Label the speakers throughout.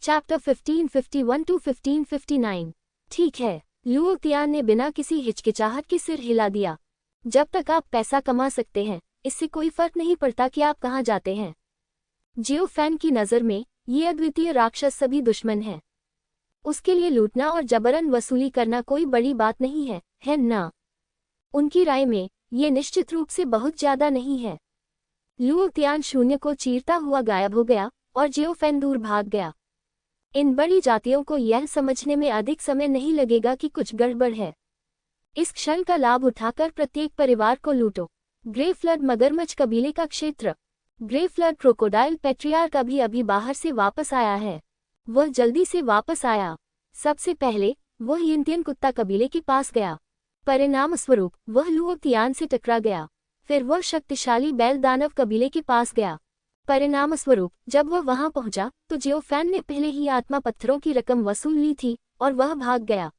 Speaker 1: Chapter 1551 to 1559। ठीक है, Luo Tian ने बिना किसी हिचकिचाहट के सिर हिला दिया। जब तक आप पैसा कमा सकते हैं, इससे कोई फर्क नहीं पड़ता कि आप कहाँ जाते हैं। जियो फैन की नज़र में ये अद्वितीय राक्षस सभी दुश्मन हैं। उसके लिए लूटना और जबरन वसूली करना कोई बड़ी बात नहीं है ना? उनकी राय में ये निश्चित रूप से बहुत ज्यादा नहीं है। लुओ तियान शून्य को चीरता हुआ गायब हो गया और जियो फैन दूर भाग गया। इन बड़ी जातियों को यह समझने में अधिक समय नहीं लगेगा कि कुछ गड़बड़ है। इस क्षण का लाभ उठाकर प्रत्येक परिवार को लूटो। ग्रे फ्लड मगरमच्छ कबीले का क्षेत्र। ग्रे फ्लड क्रोकोडाइल पैट्रियार्क अभी बाहर से वापस आया है। वह जल्दी से वापस आया। सबसे पहले वह यिंतियन कुत्ता कबीले के पास गया। परिणाम स्वरूप वह लुओ तियान से टकरा गया। फिर वह शक्तिशाली बैल दानव कबीले के पास गया। परिणाम स्वरूप जब वह वहां पहुंचा तो जियो फैन ने पहले ही आत्मा पत्थरों की रकम वसूल ली थी और वह भाग गया।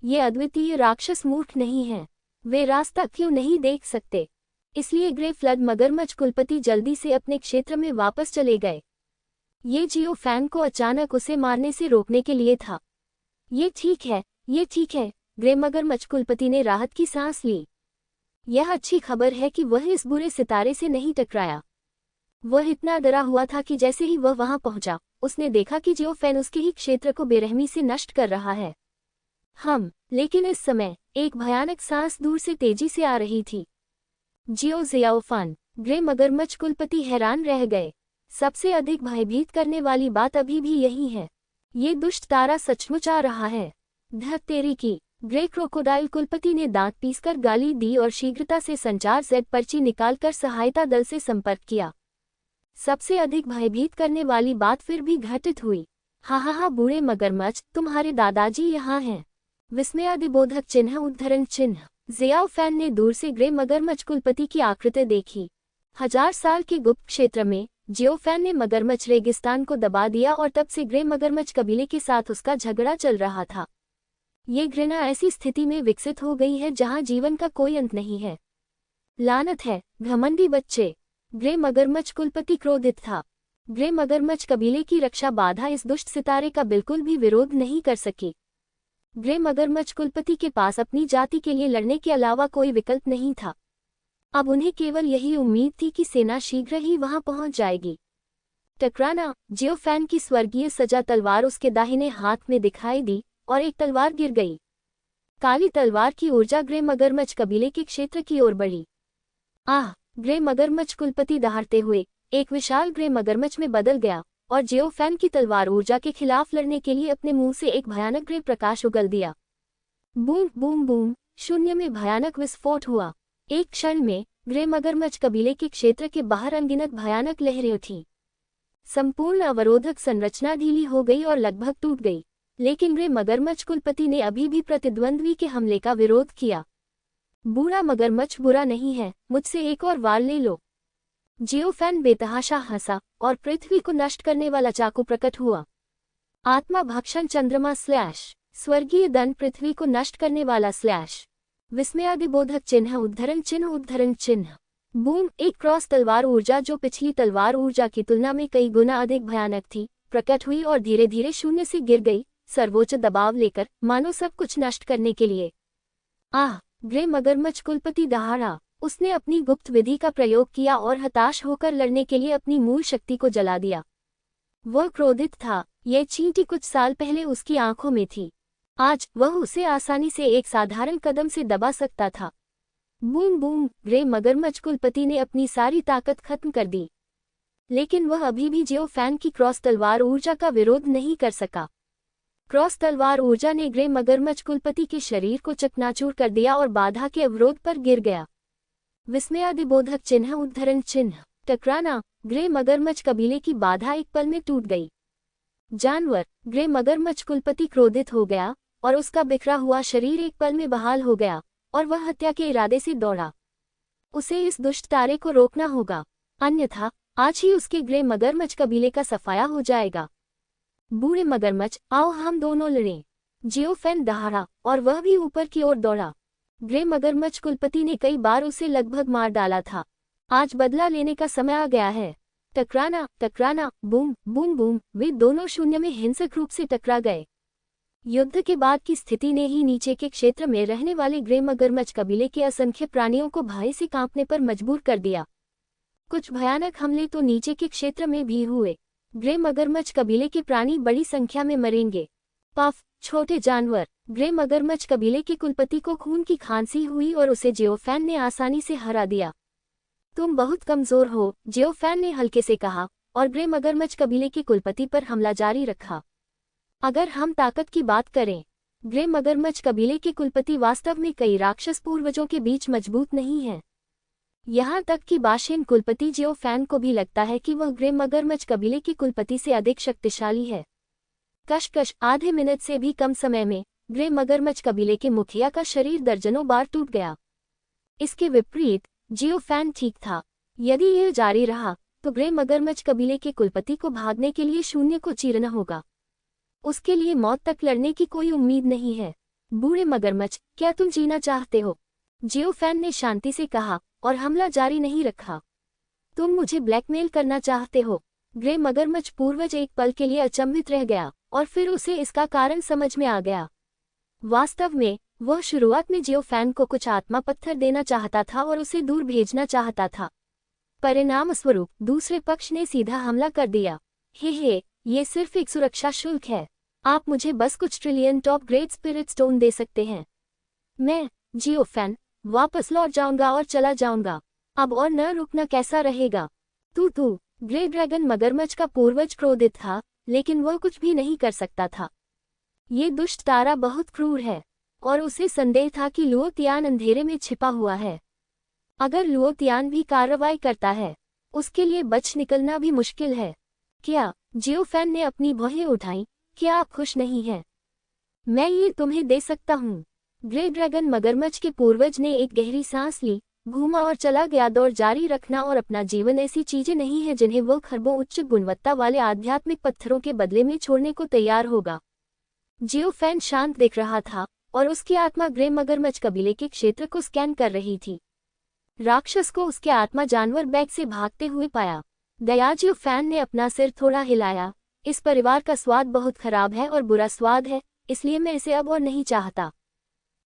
Speaker 1: ये अद्वितीय राक्षस मूर्ख नहीं हैं। वे रास्ता क्यों नहीं देख सकते? इसलिए ग्रे फ्लड मगरमच्छ कुलपति जल्दी से अपने क्षेत्र में वापस चले गए। ये जियो फैन को अचानक उसे मारने से रोकने के लिए था। ये ठीक है, ग्रे मगरमच्छ कुलपति ने राहत की सांस ली। यह अच्छी खबर है कि वह इस बुरे सितारे से नहीं टकराया। वह इतना डरा हुआ था कि जैसे ही वह वहां पहुंचा, उसने देखा कि जियो फैन उसके ही क्षेत्र को बेरहमी से नष्ट कर रहा है। लेकिन इस समय एक भयानक सांस दूर से तेजी से आ रही थी। जियो जियाओफान, ग्रे मगरमच्छ कुलपति हैरान रह गए। सबसे अधिक भयभीत करने वाली बात अभी भी यही है। ये दुष्ट तारा सचमुच आ रहा है। धत तेरी की! ग्रे क्रोकोडाइल कुलपति ने दांत पीसकर गाली दी और शीघ्रता से संचार जेड पर्ची निकालकर सहायता दल से संपर्क किया। सबसे अधिक भयभीत करने वाली बात फिर भी घटित हुई। हा बूढ़े मगरमच्छ, तुम्हारे दादाजी यहाँ हैं। विस्मयादिबोधक चिन्ह उद्धरण चिन्ह। जियाओ फैन ने दूर से ग्रे मगरमच्छ कुलपति की आकृति देखी। 1000 साल के गुप्त क्षेत्र में जियो फैन ने मगरमच्छ रेगिस्तान को दबा दिया और तब से ग्रे मगरमच्छ कबीले के साथ उसका झगड़ा चल रहा था। ये घृणा ऐसी स्थिति में विकसित हो गई है जहां जीवन का कोई अंत नहीं है। लानत है, घमंडी बच्चे! ग्रे मगरमच्छ कुलपति क्रोधित था। ग्रे मगरमच्छ कबीले की रक्षा बाधा इस दुष्ट सितारे का बिल्कुल भी विरोध नहीं कर सकी। ग्रे मगरमच्छ कुलपति के पास अपनी जाति के लिए लड़ने के अलावा कोई विकल्प नहीं था। अब उन्हें केवल यही उम्मीद थी कि सेना शीघ्र ही वहां पहुंच जाएगी। टकराना! जियो फैन की स्वर्गीय सजा तलवार उसके दाहिने हाथ में दिखाई दी और एक तलवार गिर गई। काली तलवार की ऊर्जा ग्रे मगरमच्छ कबीले के क्षेत्र की ओर बढ़ी। ग्रे मगरमच्छ कुलपति दहाड़ते हुए एक विशाल ग्रे मगरमच्छ में बदल गया और जियो फैन की तलवार ऊर्जा के खिलाफ लड़ने के लिए अपने मुंह से एक भयानक ग्रे प्रकाश उगल दिया। Boom boom boom! शून्य में भयानक विस्फोट हुआ। एक क्षण में ग्रे मगरमच्छ कबीले के क्षेत्र के बाहर अनगिनत भयानक लहरें उठीं। संपूर्ण अवरोधक संरचना ढीली हो गई और लगभग टूट गई, लेकिन ग्रे मगरमच्छ कुलपति ने अभी भी प्रतिद्वंद्वी के हमले का विरोध किया। बूढ़ा मगरमच्छ बुरा नहीं है, मुझसे एक और वार ले लो। जियो फैन बेतहाशा हंसा और पृथ्वी को नष्ट करने वाला चाकू प्रकट हुआ। आत्मा भक्षण चंद्रमा / स्वर्गीय दंड पृथ्वी को नष्ट करने वाला / विस्मयादिबोधक चिन्ह उद्धरण चिन्ह। बूम! एक क्रॉस तलवार ऊर्जा जो पिछली तलवार ऊर्जा की तुलना में कई गुना अधिक भयानक थी, प्रकट हुई और धीरे धीरे शून्य से गिर गई, सर्वोच्च दबाव लेकर, मानो सब कुछ नष्ट करने के लिए। ग्रे मगरमच्छ कुलपति दहाड़ा। उसने अपनी गुप्त विधि का प्रयोग किया और हताश होकर लड़ने के लिए अपनी मूल शक्ति को जला दिया। वह क्रोधित था। यह चींटी कुछ साल पहले उसकी आंखों में थी। आज वह उसे आसानी से एक साधारण कदम से दबा सकता था। Boom boom! ग्रे मगरमच्छ कुलपति ने अपनी सारी ताकत खत्म कर दी, लेकिन वह अभी भी जियो फैन की क्रॉस तलवार ऊर्जा का विरोध नहीं कर सका। क्रॉस तलवार ऊर्जा ने ग्रे मगरमच्छ कुलपति के शरीर को चकनाचूर कर दिया और बाधा के अवरोध पर गिर गया। विस्मयादिबोधक चिन्ह उद्धरण चिन्ह। टकराना! ग्रे मगरमच्छ कबीले की बाधा एक पल में टूट गई। जानवर! ग्रे मगरमच्छ कुलपति क्रोधित हो गया और उसका बिखरा हुआ शरीर एक पल में बहाल हो गया और वह हत्या के इरादे से दौड़ा। उसे इस दुष्ट तारे को रोकना होगा, अन्यथा आज ही उसके ग्रे मगरमच्छ कबीले का सफाया हो जाएगा। बूढ़े मगरमच्छ, आओ हम दोनों लड़ें। जियो फैन दहाड़ा और वह भी ऊपर की ओर दौड़ा। ग्रे मगरमच्छ कुलपति ने कई बार उसे लगभग मार डाला था। आज बदला लेने का समय आ गया है। टकराना टकराना, बूम बूम बूम, वे दोनों शून्य में हिंसक रूप से टकरा गए। युद्ध के बाद की स्थिति ने ही नीचे के क्षेत्र में रहने वाले ग्रे मगरमच्छ कबीले के असंख्य प्राणियों को भय से कांपने पर मजबूर कर दिया। कुछ भयानक हमले तो नीचे के क्षेत्र में भी हुए। ग्रे मगरमच्छ कबीले के प्राणी बड़ी संख्या में मरेंगे। पफ, छोटे जानवर। ग्रे मगरमच्छ कबीले के कुलपति को खून की खांसी हुई और उसे जियोफैन ने आसानी से हरा दिया। तुम बहुत कमजोर हो, जियोफैन ने हल्के से कहा, और ग्रे मगरमच्छ कबीले के कुलपति पर हमला जारी रखा। अगर हम ताकत की बात करें, ग्रे मगरमच्छ कबीले के कुलपति वास्तव में कई राक्षस पूर्वजों के बीच मजबूत नहीं हैं। यहाँ तक कि बाशिन कुलपति जियोफैन को भी लगता है कि वह ग्रे मगरमच्छ कबीले के कुलपति से अधिक शक्तिशाली है। कशकश, आधे मिनट से भी कम समय में ग्रे मगरमच्छ कबीले के मुखिया का शरीर दर्जनों बार टूट गया। इसके विपरीत जियोफैन ठीक था। यदि यह जारी रहा तो ग्रे मगरमच्छ कबीले के कुलपति को भागने के लिए शून्य को चीरना होगा। उसके लिए मौत तक लड़ने की कोई उम्मीद नहीं है। बूढ़े मगरमच्छ, क्या तुम जीना चाहते हो? जियोफैन ने शांति से कहा और हमला जारी नहीं रखा। तुम मुझे ब्लैकमेल करना चाहते हो? ग्रे मगरमच्छ पूर्वज एक पल के लिए अचंभित रह गया और फिर उसे इसका कारण समझ में आ गया। वास्तव में वह शुरुआत में जियोफैन को कुछ आत्मा पत्थर देना चाहता था और उसे दूर भेजना चाहता था। परिणामस्वरूप दूसरे पक्ष ने सीधा हमला कर दिया। हे, ये सिर्फ एक सुरक्षा शुल्क है। आप मुझे बस कुछ trillion top grade spirit stone दे सकते हैं। मैं, जियोफैन, वापस लौट जाऊंगा और चला जाऊंगा। अब और न रुकना कैसा रहेगा? तू ग्रे ड्रैगन मगरमच्छ का पूर्वज क्रोधित था, लेकिन वह कुछ भी नहीं कर सकता था। ये दुष्ट तारा बहुत क्रूर है और उसे संदेह था कि लुओतियान अंधेरे में छिपा हुआ है। अगर लुओतियान भी कार्रवाई करता है, उसके लिए बच निकलना भी मुश्किल है। क्या? जियोफैन ने अपनी भौहें उठाईं। क्या आप खुश नहीं हैं? मैं ये तुम्हें दे सकता हूँ। ग्रे ड्रैगन मगरमच्छ के पूर्वज ने एक गहरी सांस ली, घूमा और चला गया। दौड़ जारी रखना और अपना जीवन ऐसी चीजें नहीं है जिन्हें वो खरबों उच्च गुणवत्ता वाले आध्यात्मिक पत्थरों के बदले में छोड़ने को तैयार होगा। जियोफैन शांत दिख रहा था और उसकी आत्मा ग्रे मगरमच्छ कबीले के क्षेत्र को स्कैन कर रही थी। राक्षस को उसके आत्मा जानवर बैग से भागते हुए पाया गया। जियोफैन ने अपना सिर थोड़ा हिलाया। इस परिवार का स्वाद बहुत खराब है और बुरा स्वाद है, इसलिए मैं इसे अब और नहीं चाहता।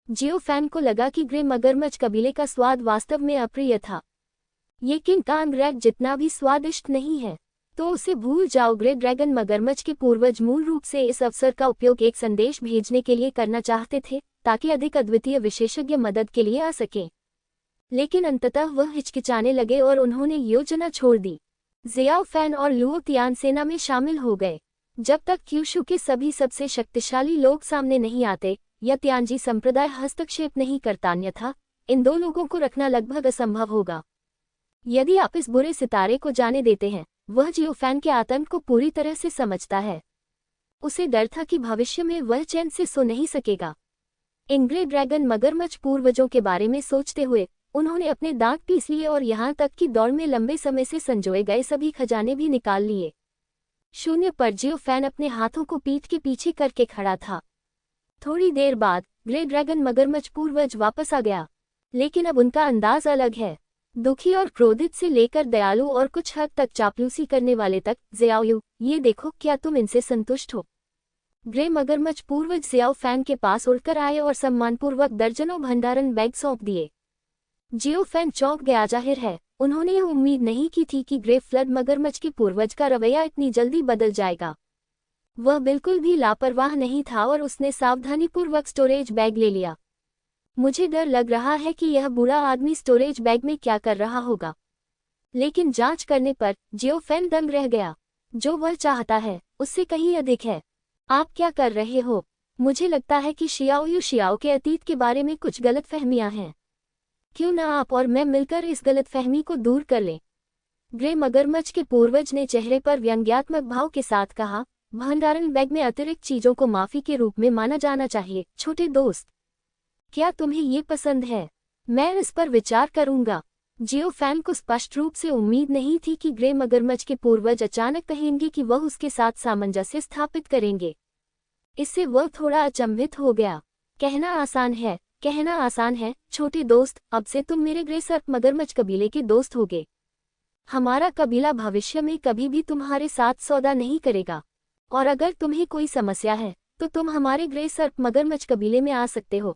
Speaker 1: जियोफैन को लगा कि ग्रे मगरमच्छ कबीले का स्वाद वास्तव में अप्रिय था। ये किंग कांग रैट जितना भी स्वादिष्ट नहीं है, तो उसे भूल जाओ। ग्रे ड्रैगन मगरमच्छ के पूर्वज मूल रूप से इस अवसर का उपयोग एक संदेश भेजने के लिए करना चाहते थे, ताकि अधिक अद्वितीय विशेषज्ञ मदद के लिए आ सके। लेकिन अंततः वह हिचकिचाने लगे और उन्होंने योजना छोड़ दी। जियाओफैन और लुओतियान सेना में शामिल हो गए। जब तक क्यूशू के सभी सबसे शक्तिशाली लोग सामने नहीं आते या तियानजी संप्रदाय हस्तक्षेप नहीं करता, अन्यथा इन दो लोगों को रखना लगभग असंभव होगा। यदि आप इस बुरे सितारे को जाने देते हैं, वह जियोफैन के आतंक को पूरी तरह से समझता है। उसे डर था कि भविष्य में वह चैन से सो नहीं सकेगा। इन ग्रे ड्रैगन मगरमच्छ पूर्वजों के बारे में सोचते हुए उन्होंने अपने दांत पीस लिए और यहाँ तक कि दौड़ में लंबे समय से संजोए गए सभी खजाने भी निकाल लिए। शून्य पर जियोफैन अपने हाथों को पीठ के पीछे करके खड़ा था। थोड़ी देर बाद ग्रे ड्रैगन मगरमच्छ पूर्वज वापस आ गया, लेकिन अब उनका अंदाज अलग है। दुखी और क्रोधित से लेकर दयालु और कुछ हद तक चापलूसी करने वाले तक। ज़ियाओयू, ये देखो, क्या तुम इनसे संतुष्ट हो? ग्रे मगरमच्छ पूर्वज जियाओफैन के पास उड़कर आए और सम्मानपूर्वक दर्जनों भंडारण बैग सौंप दिए। जियोफैन चौंक गया। जाहिर है उन्होंने यह उम्मीद नहीं की थी कि ग्रे फ्लड मगरमच्छ के पूर्वज का रवैया इतनी जल्दी बदल जाएगा। वह बिल्कुल भी लापरवाह नहीं था और उसने सावधानीपूर्वक स्टोरेज बैग ले लिया। मुझे डर लग रहा है कि यह बुरा आदमी स्टोरेज बैग में क्या कर रहा होगा। लेकिन जांच करने पर जियोफैन दंग रह गया। जो वह चाहता है उससे कहीं अधिक है। आप क्या कर रहे हो? मुझे लगता है कि शियाओ के अतीत के बारे में कुछ गलतफहमियां हैं। क्यों न आप और मैं मिलकर इस गलतफहमी को दूर कर लें? ग्रे मगरमच्छ के पूर्वज ने चेहरे पर व्यंग्यात्मक भाव के साथ कहा, भंडारण बैग में अतिरिक्त चीजों को माफी के रूप में माना जाना चाहिए। छोटे दोस्त, क्या तुम्हें ये पसंद है? मैं इस पर विचार करूंगा। जियोफैन को स्पष्ट रूप से उम्मीद नहीं थी कि ग्रे मगरमच्छ के पूर्वज अचानक कहेंगे कि वह उसके साथ सामंजस्य स्थापित करेंगे। इससे वह थोड़ा अचंभित हो गया। कहना आसान है, छोटे दोस्त, अब से तुम मेरे ग्रे सर्प मगरमच्छ कबीले के दोस्त होगे। हमारा कबीला भविष्य में कभी भी तुम्हारे साथ सौदा नहीं करेगा, और अगर तुम्हें कोई समस्या है तो तुम हमारे ग्रे सर्प मगरमच्छ कबीले में आ सकते हो।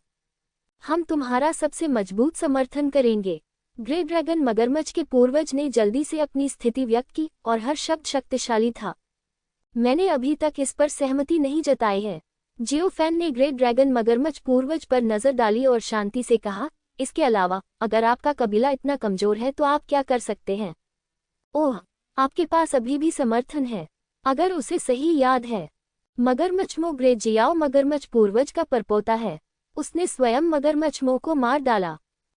Speaker 1: हम तुम्हारा सबसे मजबूत समर्थन करेंगे। ग्रे ड्रैगन मगरमच्छ के पूर्वज ने जल्दी से अपनी स्थिति व्यक्त की और हर शब्द शक्तिशाली था। मैंने अभी तक इस पर सहमति नहीं जताई है। जियोफैन ने ग्रे ड्रैगन मगरमच्छ पूर्वज पर नजर डाली और शांति से कहा, इसके अलावा अगर आपका कबीला इतना कमजोर है तो आप क्या कर सकते हैं? ओह, आपके पास अभी भी समर्थन है, अगर उसे सही याद है। मगरमच्छमो ग्रे जियाओ मगरमच्छ पूर्वज का परपोता है। उसने स्वयं मगरमच्छमो को मार डाला।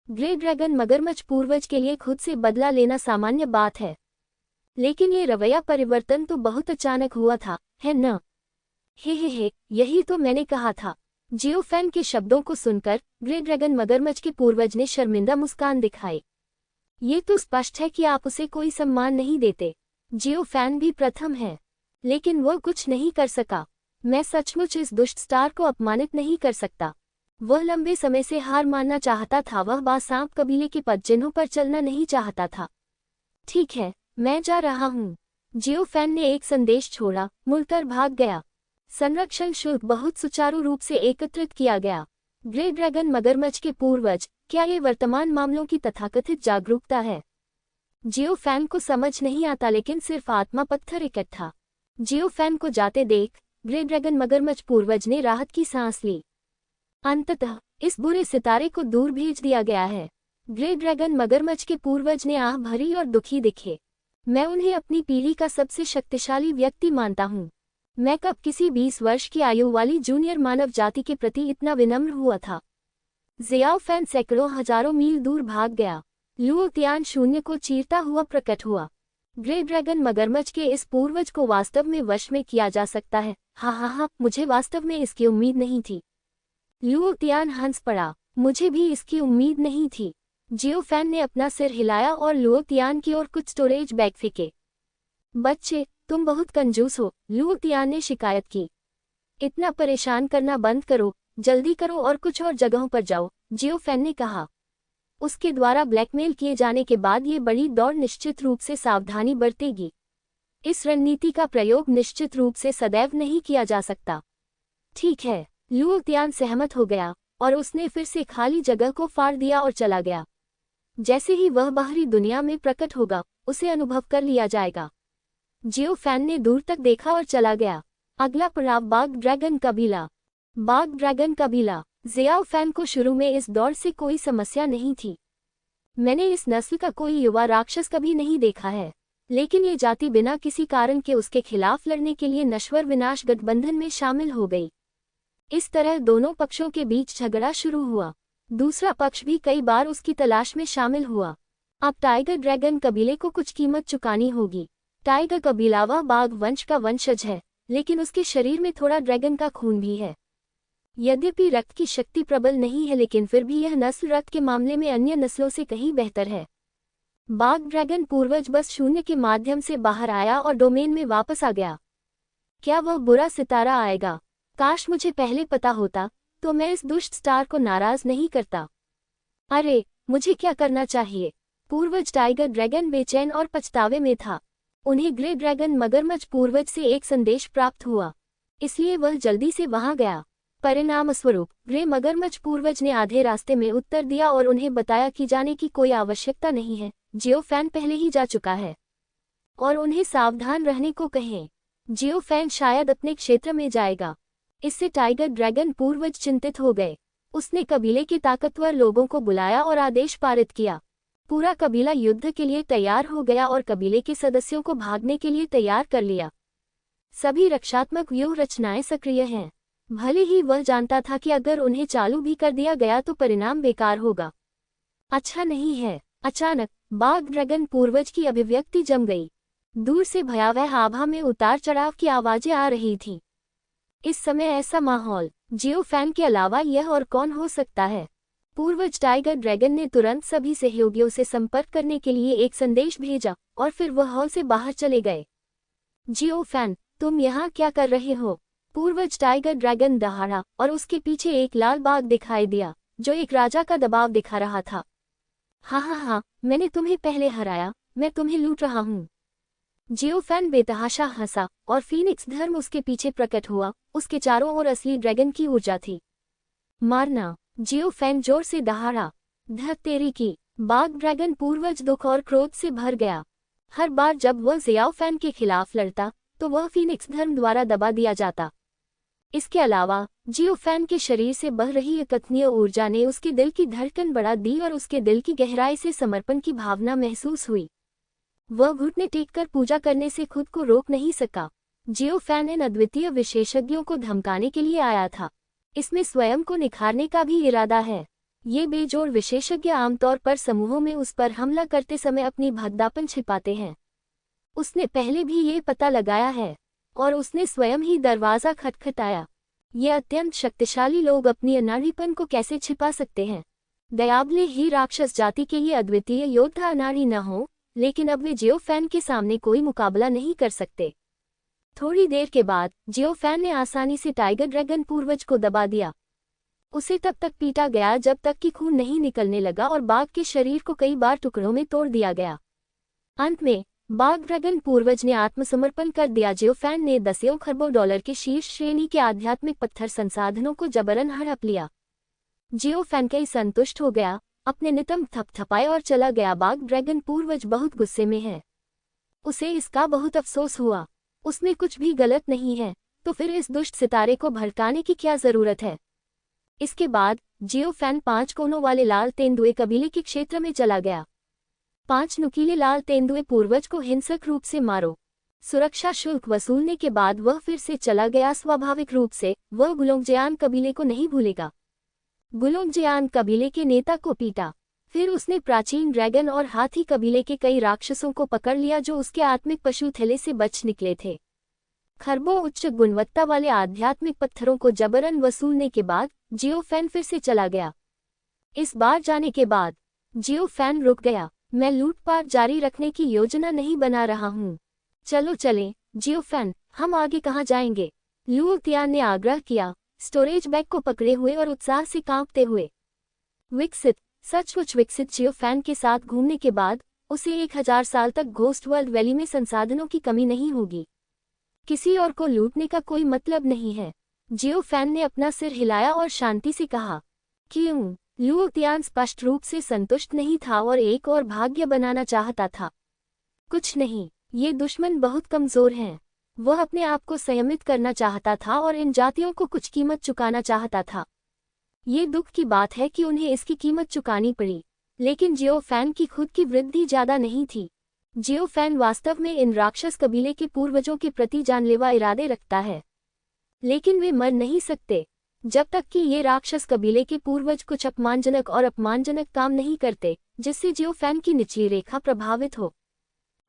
Speaker 1: ग्रे ड्रैगन मगरमच्छ पूर्वज के लिए खुद से बदला लेना सामान्य बात है, लेकिन ये रवैया परिवर्तन तो बहुत अचानक हुआ था, है न? हे, यही तो मैंने कहा था। जियोफैन के शब्दों को सुनकर ग्रे ड्रैगन मगरमच्छ के पूर्वज ने शर्मिंदा मुस्कान दिखाई। ये तो स्पष्ट है कि आप उसे कोई सम्मान नहीं देते। जियोफैन भी प्रथम है, लेकिन वह कुछ नहीं कर सका। मैं सचमुच इस दुष्ट स्टार को अपमानित नहीं कर सकता। वह लंबे समय से हार मानना चाहता था, वह बासांप कबीले के पदचिन्हों पर चलना नहीं चाहता था। ठीक है, मैं जा रहा हूँ। जियोफैन ने एक संदेश छोड़ा, मुड़कर भाग गया। संरक्षण शुल्क बहुत सुचारू रूप से एकत्रित किया गया। ग्रे ड्रैगन मगरमच्छ के पूर्वज, क्या ये वर्तमान मामलों की तथाकथित जागरूकता है? जियोफैन को समझ नहीं आता, लेकिन सिर्फ आत्मा पत्थर इकट्ठा। जियोफैन को जाते देख ग्रे ड्रैगन मगरमच्छ पूर्वज ने राहत की सांस ली। अंततः इस बुरे सितारे को दूर भेज दिया गया है। ग्रे ड्रैगन मगरमच्छ के पूर्वज ने आह भरी और दुखी दिखे। मैं उन्हें अपनी पीढ़ी का सबसे शक्तिशाली व्यक्ति मानता हूँ। मैं कब किसी 20 वर्ष की आयु वाली जूनियर मानव जाति के प्रति इतना विनम्र हुआ था? जियाओफैन सैकड़ों हजारों मील दूर भाग गया। लुओतियान शून्य को चीरता हुआ प्रकट हुआ। ग्रे ड्रैगन मगरमच्छ के इस पूर्वज को वास्तव में वश में किया जा सकता है। हाँ, मुझे वास्तव में इसकी उम्मीद नहीं थी। लुओतियान हंस पड़ा। मुझे भी इसकी उम्मीद नहीं थी। जियोफैन ने अपना सिर हिलाया और लुओतियान की ओर कुछ स्टोरेज बैग फेंके। बच्चे, तुम बहुत कंजूस हो, लुओतियान ने शिकायत की। इतना परेशान करना बंद करो, जल्दी करो और कुछ और जगहों पर जाओ, जियोफैन ने कहा। उसके द्वारा ब्लैकमेल किए जाने के बाद ये बड़ी दौड़ निश्चित रूप से सावधानी बरतेगी। इस रणनीति का प्रयोग निश्चित रूप से सदैव नहीं किया जा सकता। ठीक है, लुओतियान सहमत हो गया और उसने फिर से खाली जगह को फाड़ दिया और चला गया। जैसे ही वह बाहरी दुनिया में प्रकट होगा, उसे अनुभव कर लिया जाएगा। जियोफैन ने दूर तक देखा और चला गया। अगला पड़ाव बाघ ड्रैगन कबीला। बाघ ड्रैगन कबीला। जियाओफैन को शुरू में इस दौड़ से कोई समस्या नहीं थी। मैंने इस नस्ल का कोई युवा राक्षस कभी नहीं देखा है, लेकिन ये जाति बिना किसी कारण के उसके खिलाफ लड़ने के लिए नश्वर विनाश गठबंधन में शामिल हो गई। इस तरह दोनों पक्षों के बीच झगड़ा शुरू हुआ। दूसरा पक्ष भी कई बार उसकी तलाश में शामिल हुआ। अब टाइगर ड्रैगन कबीले को कुछ कीमत चुकानी होगी। टाइगर कबीलावा बाघ वंश का वंशज है, लेकिन उसके शरीर में थोड़ा ड्रैगन का खून भी है। यद्यपि रक्त की शक्ति प्रबल नहीं है, लेकिन फिर भी यह नस्ल रक्त के मामले में अन्य नस्लों से कहीं बेहतर है। बाघ ड्रैगन पूर्वज बस शून्य के माध्यम से बाहर आया और डोमेन में वापस आ गया। क्या वह बुरा सितारा आएगा? काश मुझे पहले पता होता, तो मैं इस दुष्ट स्टार को नाराज नहीं करता। अरे, मुझे क्या करना चाहिए? पूर्वज टाइगर ड्रैगन बेचैन और पछतावे में था। उन्हें ग्रे ड्रैगन मगरमच्छ पूर्वज से एक संदेश प्राप्त हुआ, इसलिए वह जल्दी से वहां गया। परिणामस्वरूप ग्रे मगरमच्छ पूर्वज ने आधे रास्ते में उत्तर दिया और उन्हें बताया कि जाने की कोई आवश्यकता नहीं है, जियोफैन पहले ही जा चुका है, और उन्हें सावधान रहने को कहें। जियोफैन शायद अपने क्षेत्र में जाएगा। इससे टाइगर ड्रैगन पूर्वज चिंतित हो गए। उसने कबीले के ताकतवर लोगों को बुलाया और आदेश पारित किया। पूरा कबीला युद्ध के लिए तैयार हो गया और कबीले के सदस्यों को भागने के लिए तैयार कर लिया। सभी रक्षात्मक व्यूह रचनाएं सक्रिय हैं। भले ही वह जानता था कि अगर उन्हें चालू भी कर दिया गया तो परिणाम बेकार होगा। अच्छा नहीं है। अचानक बाघ ड्रैगन पूर्वज की अभिव्यक्ति जम गई। दूर से भयावह आभा में उतार चढ़ाव की आवाजें आ रही थीं। इस समय ऐसा माहौल, जियोफैन के अलावा यह और कौन हो सकता है? पूर्वज टाइगर ड्रैगन ने तुरंत सभी सहयोगियों से संपर्क करने के लिए एक संदेश भेजा और फिर वह हॉल से बाहर चले गए। जियोफैन, तुम यहाँ क्या कर रहे हो? पूर्वज टाइगर ड्रैगन दहाड़ा और उसके पीछे एक लाल बाघ दिखाई दिया, जो एक राजा का दबाव दिखा रहा था। हाँ, मैंने तुम्हें पहले हराया, मैं तुम्हें लूट रहा हूँ। जियोफैन बेतहाशा हंसा और फीनिक्स धर्म उसके पीछे प्रकट हुआ। उसके चारों ओर असली ड्रैगन की ऊर्जा थी। मारना। जियोफैन जोर से दहाड़ा। धत तेरी की। बाघ ड्रैगन पूर्वज दुख और क्रोध से भर गया। हर बार जब वह जियोफैन के खिलाफ लड़ता तो वह फीनिक्स धर्म द्वारा दबा दिया जाता। इसके अलावा जियोफैन के शरीर से बह रही अकथनीय ऊर्जा ने उसके दिल की धड़कन बढ़ा दी और उसके दिल की गहराई से समर्पण की भावना महसूस हुई। वह घुटने टेककर पूजा करने से खुद को रोक नहीं सका। जियोफैन इन अद्वितीय विशेषज्ञों को धमकाने के लिए आया था। इसमें स्वयं को निखारने का भी इरादा है। ये बेजोड़ विशेषज्ञ आमतौर पर समूहों में उस पर हमला करते समय अपनी भद्दापन छिपाते हैं। उसने पहले भी ये पता लगाया है और उसने स्वयं ही दरवाज़ा खटखटाया। ये अत्यंत शक्तिशाली लोग अपनी अनाड़ीपन को कैसे छिपा सकते हैं। दयाबले ही राक्षस जाति के ये अद्वितीय योद्धा अनाड़ी न हो, लेकिन अब वे जियोफैन के सामने कोई मुकाबला नहीं कर सकते। थोड़ी देर के बाद जियोफैन ने आसानी से टाइगर ड्रैगन पूर्वज को दबा दिया। उसे तब तक पीटा गया जब तक कि खून नहीं निकलने लगा और बाघ के शरीर को कई बार टुकड़ों में तोड़ दिया गया। अंत में बाघ ड्रैगन पूर्वज ने आत्मसमर्पण कर दिया। जियोफैन ने दसियों खरबों डॉलर के शीर्ष श्रेणी के आध्यात्मिक पत्थर संसाधनों को जबरन हड़प लिया। जियोफैन कई संतुष्ट हो गया, अपने नितंब थपथपाए और चला गया। बाघ ड्रैगन पूर्वज बहुत गुस्से में है। उसे इसका बहुत अफसोस हुआ। उसमें कुछ भी गलत नहीं है, तो फिर इस दुष्ट सितारे को भड़काने की क्या जरूरत है। इसके बाद जियोफैन 5 कोनों वाले लाल तेंदुए कबीले के क्षेत्र में चला गया। 5 नुकीले लाल तेंदुए पूर्वज को हिंसक रूप से मारो। सुरक्षा शुल्क वसूलने के बाद वह फिर से चला गया। स्वाभाविक रूप से वह गुलोंगजियान कबीले को नहीं भूलेगा। गुलोंगजियान कबीले के नेता को पीटा। फिर उसने प्राचीन ड्रैगन और हाथी कबीले के कई राक्षसों को पकड़ लिया जो उसके आत्मिक पशु थैले से बच निकले थे। खरबों उच्च गुणवत्ता वाले आध्यात्मिक पत्थरों को जबरन वसूलने के बाद जियोफैन फिर से चला गया। इस बार जाने के बाद जियोफैन रुक गया। मैं लूटपाट जारी रखने की योजना नहीं बना रहा हूँ। चलो चलें, जियोफैन, हम आगे कहाँ जाएंगे? लुओ तियान ने आग्रह किया, स्टोरेज बैग को पकड़े हुए और उत्साह से कांपते हुए। विकसित, सचमुच विकसित जियोफैन के साथ घूमने के बाद उसे 1000 साल तक घोस्ट वर्ल्ड वैली में संसाधनों की कमी नहीं होगी। किसी और को लूटने का कोई मतलब नहीं है। जियोफैन ने अपना सिर हिलाया और शांति से कहा। क्यों? लुओ तियान स्पष्ट रूप से संतुष्ट नहीं था और एक और भाग्य बनाना चाहता था। कुछ नहीं, ये दुश्मन बहुत कमजोर हैं। वह अपने आप को संयमित करना चाहता था और इन जातियों को कुछ कीमत चुकाना चाहता था। ये दुख की बात है कि उन्हें इसकी कीमत चुकानी पड़ी, लेकिन जियोफैन की खुद की वृद्धि ज्यादा नहीं थी। जियोफैन वास्तव में इन राक्षस कबीले के पूर्वजों के प्रति जानलेवा इरादे रखता है, लेकिन वे मर नहीं सकते जब तक कि ये राक्षस कबीले के पूर्वज कुछ अपमानजनक काम नहीं करते जिससे जियोफैन की निचली रेखा प्रभावित हो।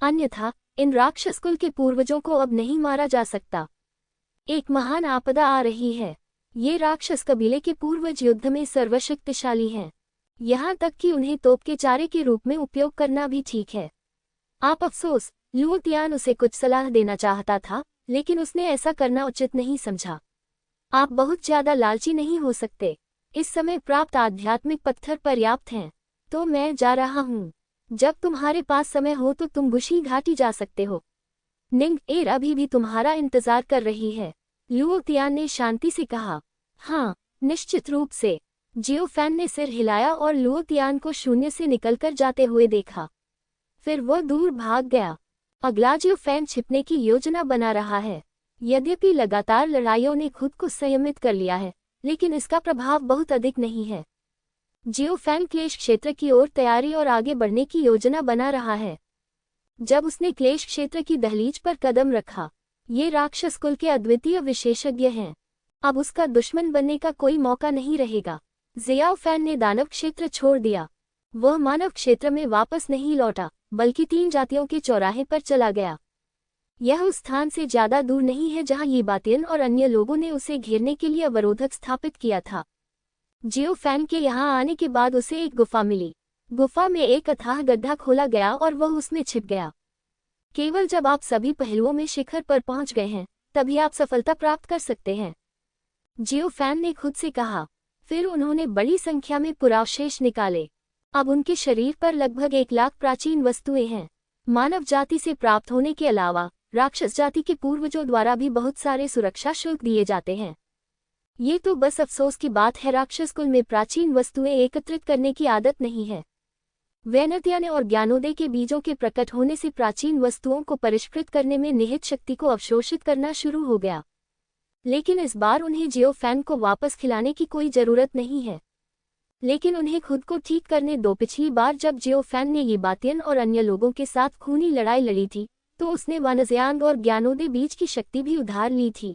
Speaker 1: अन्यथा इन राक्षस कुल के पूर्वजों को अब नहीं मारा जा सकता। एक महान आपदा आ रही है। ये राक्षस कबीले के पूर्वज युद्ध में सर्वशक्तिशाली हैं, यहाँ तक कि उन्हें तोप के चारे के रूप में उपयोग करना भी ठीक है। आप अफसोस, लुओ तियान उसे कुछ सलाह देना चाहता था, लेकिन उसने ऐसा करना उचित नहीं समझा। आप बहुत ज्यादा लालची नहीं हो सकते। इस समय प्राप्त आध्यात्मिक पत्थर पर्याप्त हैं, तो मैं जा रहा हूँ। जब तुम्हारे पास समय हो तो तुम गुशी घाटी जा सकते हो। निंग एर अभी भी तुम्हारा इंतजार कर रही है, लुओ तियान ने शांति से कहा। हाँ, निश्चित रूप से। जियोफैन ने सिर हिलाया और लुओ तियान को शून्य से निकलकर जाते हुए देखा। फिर वह दूर भाग गया। अगला जियोफैन छिपने की योजना बना रहा है। यद्यपि लगातार लड़ाइयों ने खुद को संयमित कर लिया है, लेकिन इसका प्रभाव बहुत अधिक नहीं है। जियोफैन क्लेश क्षेत्र की ओर तैयारी और आगे बढ़ने की योजना बना रहा है। जब उसने क्लेश क्षेत्र की दहलीज पर कदम रखा, ये राक्षस कुल के अद्वितीय विशेषज्ञ हैं। अब उसका दुश्मन बनने का कोई मौका नहीं रहेगा। जियोफैन ने दानव क्षेत्र छोड़ दिया। वह मानव क्षेत्र में वापस नहीं लौटा, बल्कि 3 जातियों के चौराहे पर चला गया। यह उस स्थान से ज्यादा दूर नहीं है जहां यीबातियन और अन्य लोगों ने उसे घेरने के लिए अवरोधक स्थापित किया था। जियोफैन के यहाँ आने के बाद उसे एक गुफा मिली। गुफा में एक अथाह गड्ढा खोला गया और वह उसमें छिप गया। केवल जब आप सभी पहलुओं में शिखर पर पहुंच गए हैं, तभी आप सफलता प्राप्त कर सकते हैं, जियोफैन ने खुद से कहा। फिर उन्होंने बड़ी संख्या में पुरावशेष निकाले। अब उनके शरीर पर लगभग 1 लाख प्राचीन वस्तुएं हैं। मानव जाति से प्राप्त होने के अलावा राक्षस जाति के पूर्वजों द्वारा भी बहुत सारे सुरक्षा शुल्क दिए जाते हैं। ये तो बस अफसोस की बात है, राक्षस कुल में प्राचीन वस्तुएं एकत्रित करने की आदत नहीं है। वैनत्याने और ज्ञानोदय के बीजों के प्रकट होने से प्राचीन वस्तुओं को परिष्कृत करने में निहित शक्ति को अवशोषित करना शुरू हो गया। लेकिन इस बार उन्हें जियोफैन को वापस खिलाने की कोई जरूरत नहीं है, लेकिन उन्हें खुद को ठीक करने दो। पिछली बार जब जियोफैन ने ये बातियन और अन्य लोगों के साथ खूनी लड़ाई लड़ी थी तो उसने वानज्यांग और ज्ञानोदय बीज की शक्ति भी उधार ली थी।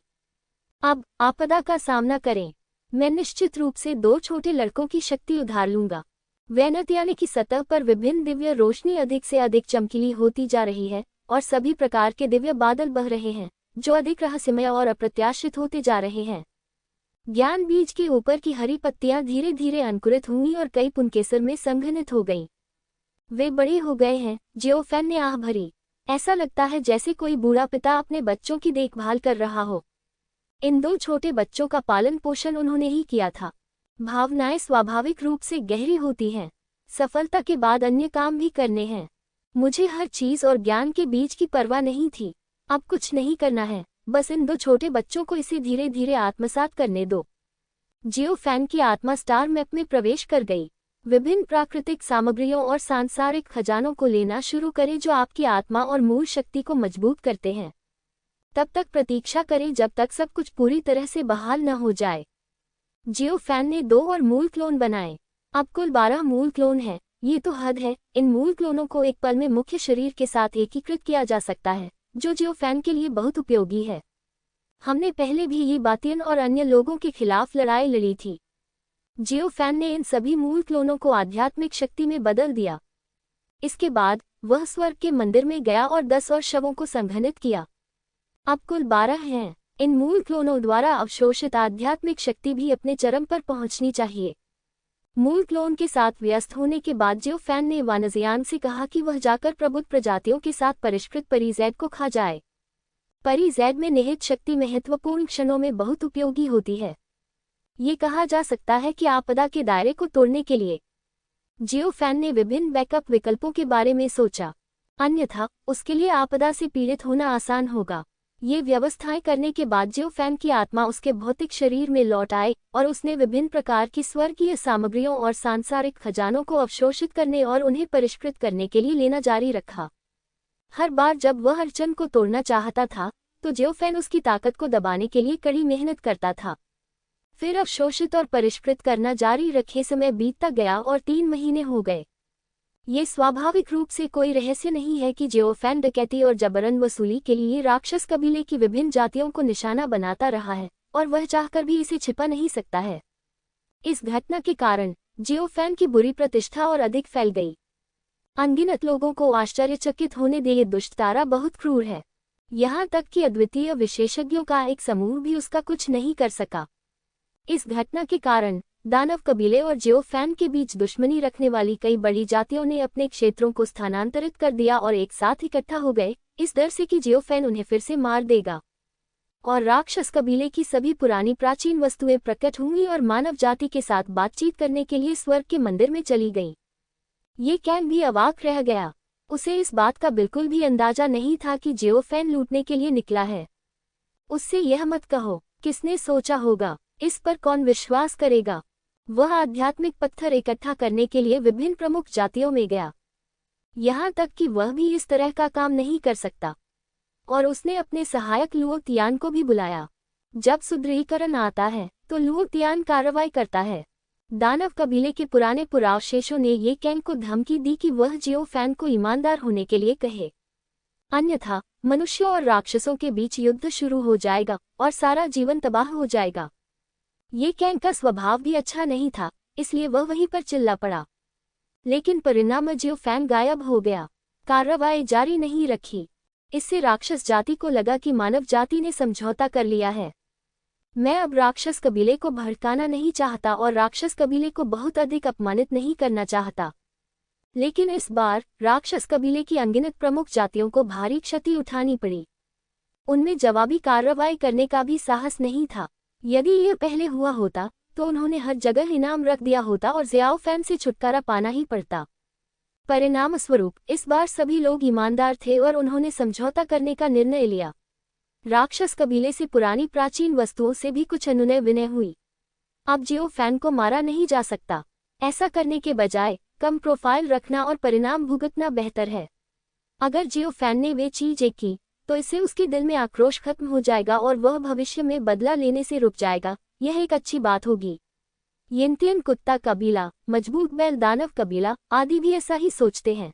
Speaker 1: अब आपदा का सामना करें। मैं निश्चित रूप से 2 छोटे लड़कों की शक्ति उधार लूंगा। वैनत्याने की सतह पर विभिन्न दिव्य रोशनी अधिक से अधिक चमकीली होती जा रही है और सभी प्रकार के दिव्य बादल बह रहे हैं जो अधिक रहस्यमय और अप्रत्याशित होते जा रहे हैं। ज्ञान बीज के ऊपर की हरी पत्तियां धीरे धीरे अंकुरित हुईं और कई पुनकेसर में संघनित हो गईं। वे बड़े हो गए हैं, जियोफैन ने आह भरी। ऐसा लगता है जैसे कोई बूढ़ा पिता अपने बच्चों की देखभाल कर रहा हो। इन 2 छोटे बच्चों का पालन पोषण उन्होंने ही किया था। भावनाएं स्वाभाविक रूप से गहरी होती हैं। सफलता के बाद अन्य काम भी करने हैं। मुझे हर चीज और ज्ञान के बीज की परवाह नहीं थी। अब कुछ नहीं करना है, बस इन 2 छोटे बच्चों को इसे धीरे धीरे आत्मसात करने दो। जियोफैन की आत्मा स्टार मैप में प्रवेश कर गई। विभिन्न प्राकृतिक सामग्रियों और सांसारिक खजानों को लेना शुरू करें जो आपकी आत्मा और मूल शक्ति को मजबूत करते हैं। तब तक प्रतीक्षा करें जब तक सब कुछ पूरी तरह से बहाल न हो जाए। जियोफैन ने 2 और मूल क्लोन बनाए। अब कुल 12 मूल क्लोन हैं। ये तो हद है। इन मूल क्लोनों को एक पल में मुख्य शरीर के साथ एकीकृत किया जा सकता है, जो जियोफैन के लिए बहुत उपयोगी है। हमने पहले भी ये बातियन और अन्य लोगों के खिलाफ लड़ाई लड़ी थी। जियोफैन ने इन सभी मूल क्लोनों को आध्यात्मिक शक्ति में बदल दिया। इसके बाद वह स्वर्ग के मंदिर में गया और 10 और शवों को संघनित किया। अब कुल 12 हैं। इन मूल क्लोनों द्वारा अवशोषित आध्यात्मिक शक्ति भी अपने चरम पर पहुंचनी चाहिए। मूल क्लोन के साथ व्यस्त होने के बाद जियोफैन ने वानजियांग से कहा कि वह जाकर प्रबुद्ध प्रजातियों के साथ परिष्कृत परीजैद को खा जाए। परीजैद में निहित शक्ति महत्वपूर्ण क्षणों में बहुत उपयोगी होती है। ये कहा जा सकता है कि आपदा के दायरे को तोड़ने के लिए जियोफैन ने विभिन्न बैकअप विकल्पों के बारे में सोचा, अन्यथा उसके लिए आपदा से पीड़ित होना आसान होगा। ये व्यवस्थाएं करने के बाद जियोफैन की आत्मा उसके भौतिक शरीर में लौट आई और उसने विभिन्न प्रकार की स्वर्गीय सामग्रियों और सांसारिक खजानों को अवशोषित करने और उन्हें परिष्कृत करने के लिए लेना जारी रखा। हर बार जब वह अड़चन को तोड़ना चाहता था तो जियोफैन उसकी ताकत को दबाने के लिए कड़ी मेहनत करता था। फिर अवशोषित और परिष्कृत करना जारी रखे समय बीतता गया और 3 महीने हो गए। ये स्वाभाविक रूप से कोई रहस्य नहीं है कि जियोफैन डकैती और जबरन वसूली के लिए राक्षस कबीले की विभिन्न जातियों को निशाना बनाता रहा है और वह चाहकर भी इसे छिपा नहीं सकता है। इस घटना के कारण जियोफैन की बुरी प्रतिष्ठा और अधिक फैल गई। अनगिनत लोगों को आश्चर्यचकित होने दे ये दुष्ट तारा बहुत क्रूर है। यहाँ तक कि अद्वितीय विशेषज्ञों का एक समूह भी उसका कुछ नहीं कर सका। इस घटना के कारण दानव कबीले और जियोफैन के बीच दुश्मनी रखने वाली कई बड़ी जातियों ने अपने क्षेत्रों को स्थानांतरित कर दिया और एक साथ इकट्ठा हो गए, इस डर से कि जियोफैन उन्हें फिर से मार देगा। और राक्षस कबीले की सभी पुरानी प्राचीन वस्तुएं प्रकट हुई और मानव जाति के साथ बातचीत करने के लिए स्वर्ग के मंदिर में चली गईं। ये कैन भी अवाक रह गया। उसे इस बात का बिल्कुल भी अंदाजा नहीं था कि जियोफैन लूटने के लिए निकला है। उससे यह मत कहो, किसने सोचा होगा, इस पर कौन विश्वास करेगा। वह आध्यात्मिक पत्थर इकट्ठा करने के लिए विभिन्न प्रमुख जातियों में गया। यहाँ तक कि वह भी इस तरह का काम नहीं कर सकता और उसने अपने सहायक लुओतियान को भी बुलाया। जब सुदृढ़ीकरण आता है तो लुओतियान कार्रवाई करता है। दानव कबीले के पुराने पुरावशेषों ने ये कैंग को धमकी दी कि वह जियोफैन को ईमानदार होने के लिए कहे, अन्यथा मनुष्यों और राक्षसों के बीच युद्ध शुरू हो जाएगा और सारा जीवन तबाह हो जाएगा। ये कैंग का स्वभाव भी अच्छा नहीं था, इसलिए वह वहीं पर चिल्ला पड़ा। लेकिन परिणाम जियोफैन गायब हो गया। कार्रवाई जारी नहीं रखी। इससे राक्षस जाति को लगा कि मानव जाति ने समझौता कर लिया है। मैं अब राक्षस कबीले को भड़काना नहीं चाहता और राक्षस कबीले को बहुत अधिक अपमानित नहीं करना चाहता। लेकिन इस बार राक्षस कबीले की अनगिनत प्रमुख जातियों को भारी क्षति उठानी पड़ी। उनमें जवाबी कार्रवाई करने का भी साहस नहीं था। यदि यह पहले हुआ होता तो उन्होंने हर जगह इनाम रख दिया होता और जियोफैन से छुटकारा पाना ही पड़ता। परिणाम स्वरूप इस बार सभी लोग ईमानदार थे और उन्होंने समझौता करने का निर्णय लिया। राक्षस कबीले से पुरानी प्राचीन वस्तुओं से भी कुछ अनुनय विनय हुई। अब जियो फैन को मारा नहीं जा सकता। ऐसा करने के बजाय कम प्रोफाइल रखना और परिणाम भुगतना बेहतर है। अगर जियो फैन ने वे चीजें की तो इससे उसके दिल में आक्रोश खत्म हो जाएगा और वह भविष्य में बदला लेने से रुक जाएगा। यह एक अच्छी बात होगी। यिनतियन कुत्ता कबीला, मजबूत बैल दानव कबीला आदि भी ऐसा ही सोचते हैं।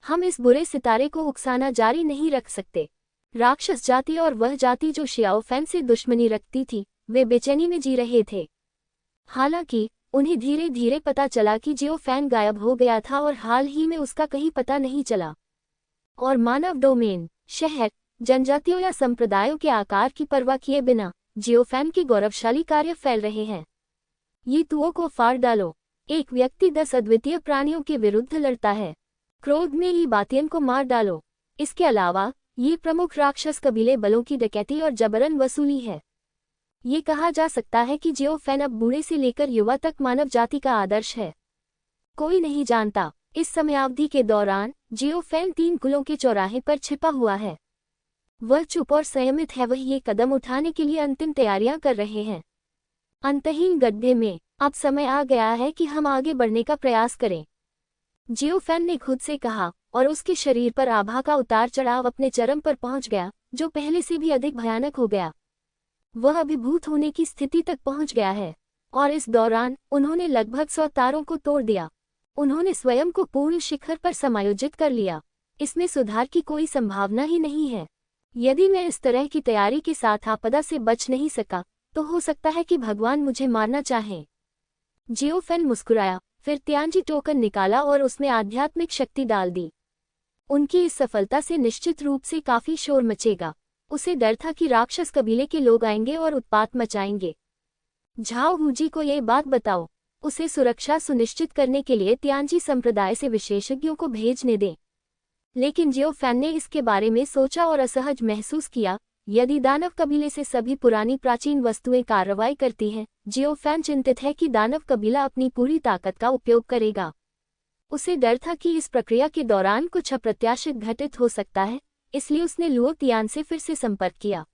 Speaker 1: हम इस बुरे सितारे को उकसाना जारी नहीं रख सकते। राक्षस जाति और वह जाति जो शियाओ फैन से दुश्मनी रखती थी, वे बेचैनी में जी रहे थे। हालांकि उन्हें धीरे धीरे पता चला कि जियो फैन गायब हो गया था और हाल ही में उसका कहीं पता नहीं चला। और मानव डोमेन, शहर, जनजातियों या संप्रदायों के आकार की परवाह किए बिना जियो फैन के गौरवशाली कार्य फैल रहे हैं। ये तुओं को फाड़ डालो। एक व्यक्ति 10 अद्वितीय प्राणियों के विरुद्ध लड़ता है। क्रोध में ये बातियन को मार डालो। इसके अलावा ये प्रमुख राक्षस कबीले बलों की डकैती और जबरन वसूली है। ये कहा जा सकता है कि जियो फैन अब बूढ़े से लेकर युवा तक मानव जाति का आदर्श है। कोई नहीं जानता इस समयावधि के दौरान जियो फैन 3 कुलों के चौराहे पर छिपा हुआ है। वह चुप और संयमित है। वह ये कदम उठाने के लिए अंतिम तैयारियां कर रहे हैं। अंतहीन गड्ढे में अब समय आ गया है कि हम आगे बढ़ने का प्रयास करें, जियो फैन ने खुद से कहा, और उसके शरीर पर आभा का उतार चढ़ाव अपने चरम पर पहुंच गया, जो पहले से भी अधिक भयानक हो गया। वह अभिभूत होने की स्थिति तक पहुंच गया है और इस दौरान उन्होंने लगभग 100 तारों को तोड़ दिया। उन्होंने स्वयं को पूर्ण शिखर पर समायोजित कर लिया। इसमें सुधार की कोई संभावना ही नहीं है। यदि मैं इस तरह की तैयारी के साथ आपदा से बच नहीं सका तो हो सकता है कि भगवान मुझे मारना चाहें। जियो फैन मुस्कुराया, फिर तियांजी टोकन निकाला और उसमें आध्यात्मिक शक्ति डाल दी। उनकी इस सफलता से निश्चित रूप से काफी शोर मचेगा। उसे डर था कि राक्षस कबीले के लोग आएंगे और उत्पात मचाएंगे। झाओ हुजी को ये बात बताओ। उसे सुरक्षा सुनिश्चित करने के लिए तियांजी संप्रदाय से विशेषज्ञों को भेजने दें। लेकिन जियो फैन ने इसके बारे में सोचा और असहज महसूस किया। यदि दानव कबीले से सभी पुरानी प्राचीन वस्तुएं कार्रवाई करती हैं, जियो फैन चिंतित है कि दानव कबीला अपनी पूरी ताकत का उपयोग करेगा। उसे डर था कि इस प्रक्रिया के दौरान कुछ अप्रत्याशित घटित हो सकता है, इसलिए उसने लुओ तियान से फिर से संपर्क किया।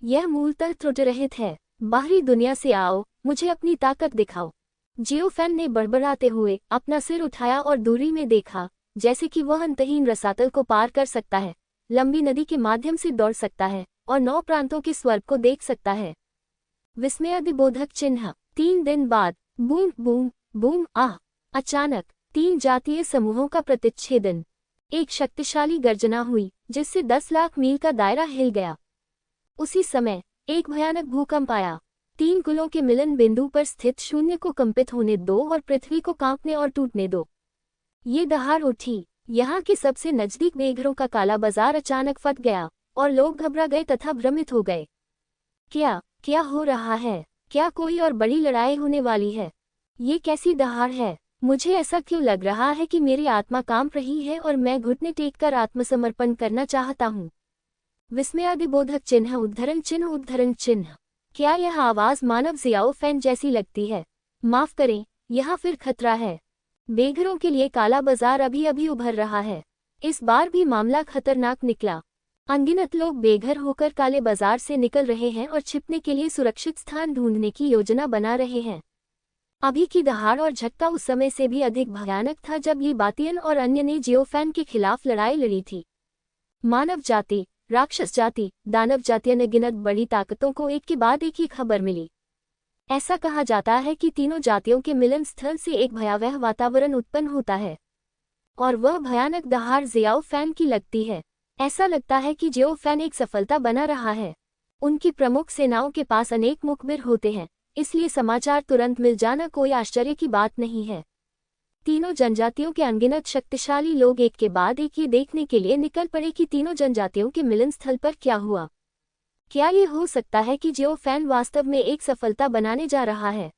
Speaker 1: यह मूलतः त्रुटिरहित है। बाहरी दुनिया से आओ, मुझे अपनी ताकत दिखाओ। जियो फैन ने बड़बड़ाते हुए अपना सिर उठाया और दूरी में देखा, जैसे कि वह अंतहीन रसातल को पार कर सकता है, लंबी नदी के माध्यम से दौड़ सकता है और 9 प्रांतों के स्वर्ग को देख सकता है। विस्मयादिबोधक चिन्ह। 3 दिन बाद बूम बूम बूम आह! अचानक 3 जातीय समूहों का प्रतिच्छेदन। एक शक्तिशाली गर्जना हुई जिससे 10 लाख मील का दायरा हिल गया। उसी समय एक भयानक भूकंप आया। 3 कुलों के मिलन बिंदु पर स्थित शून्य को कंपित होने दो और पृथ्वी को कांपने और टूटने दो। ये दहाड़ उठी। यहाँ के सबसे नजदीक बेघरों का काला बाजार अचानक फट गया और लोग घबरा गए तथा भ्रमित हो गए। क्या हो रहा है? क्या कोई और बड़ी लड़ाई होने वाली है? ये कैसी दहाड़ है? मुझे ऐसा क्यों लग रहा है कि मेरी आत्मा कांप रही है और मैं घुटने टेककर आत्मसमर्पण करना चाहता हूँ। विस्मयादिबोधक चिन्ह उद्धरण चिन्ह उद्धरण चिन्ह। क्या यह आवाज मानव जियाओ फैन जैसी लगती है? माफ करें, यहाँ फिर खतरा है। बेघरों के लिए काला बाजार अभी अभी उभर रहा है। इस बार भी मामला खतरनाक निकला। अनगिनत लोग बेघर होकर काले बाजार से निकल रहे हैं और छिपने के लिए सुरक्षित स्थान ढूंढने की योजना बना रहे हैं। अभी की दहाड़ और झटका उस समय से भी अधिक भयानक था जब ये बातियन और अन्य ने जियो फैन के खिलाफ लड़ाई लड़ी थी। मानव जाति, राक्षस जाति, दानव जाति अनगिनत बड़ी ताकतों को एक के बाद एक ही खबर मिली। ऐसा कहा जाता है कि तीनों जातियों के मिलन स्थल से एक भयावह वातावरण उत्पन्न होता है और वह भयानक दहाड़ जियाओ फैन की लगती है। ऐसा लगता है कि जियो फैन एक सफलता बना रहा है। उनकी प्रमुख सेनाओं के पास अनेक मुखबिर होते हैं, इसलिए समाचार तुरंत मिल जाना कोई आश्चर्य की बात नहीं है। तीनों जनजातियों के अनगिनत शक्तिशाली लोग एक के बाद एक ये देखने के लिए निकल पड़े कि तीनों जनजातियों के मिलन स्थल पर क्या हुआ। क्या ये हो सकता है कि जियो फैन वास्तव में एक सफलता बनाने जा रहा है?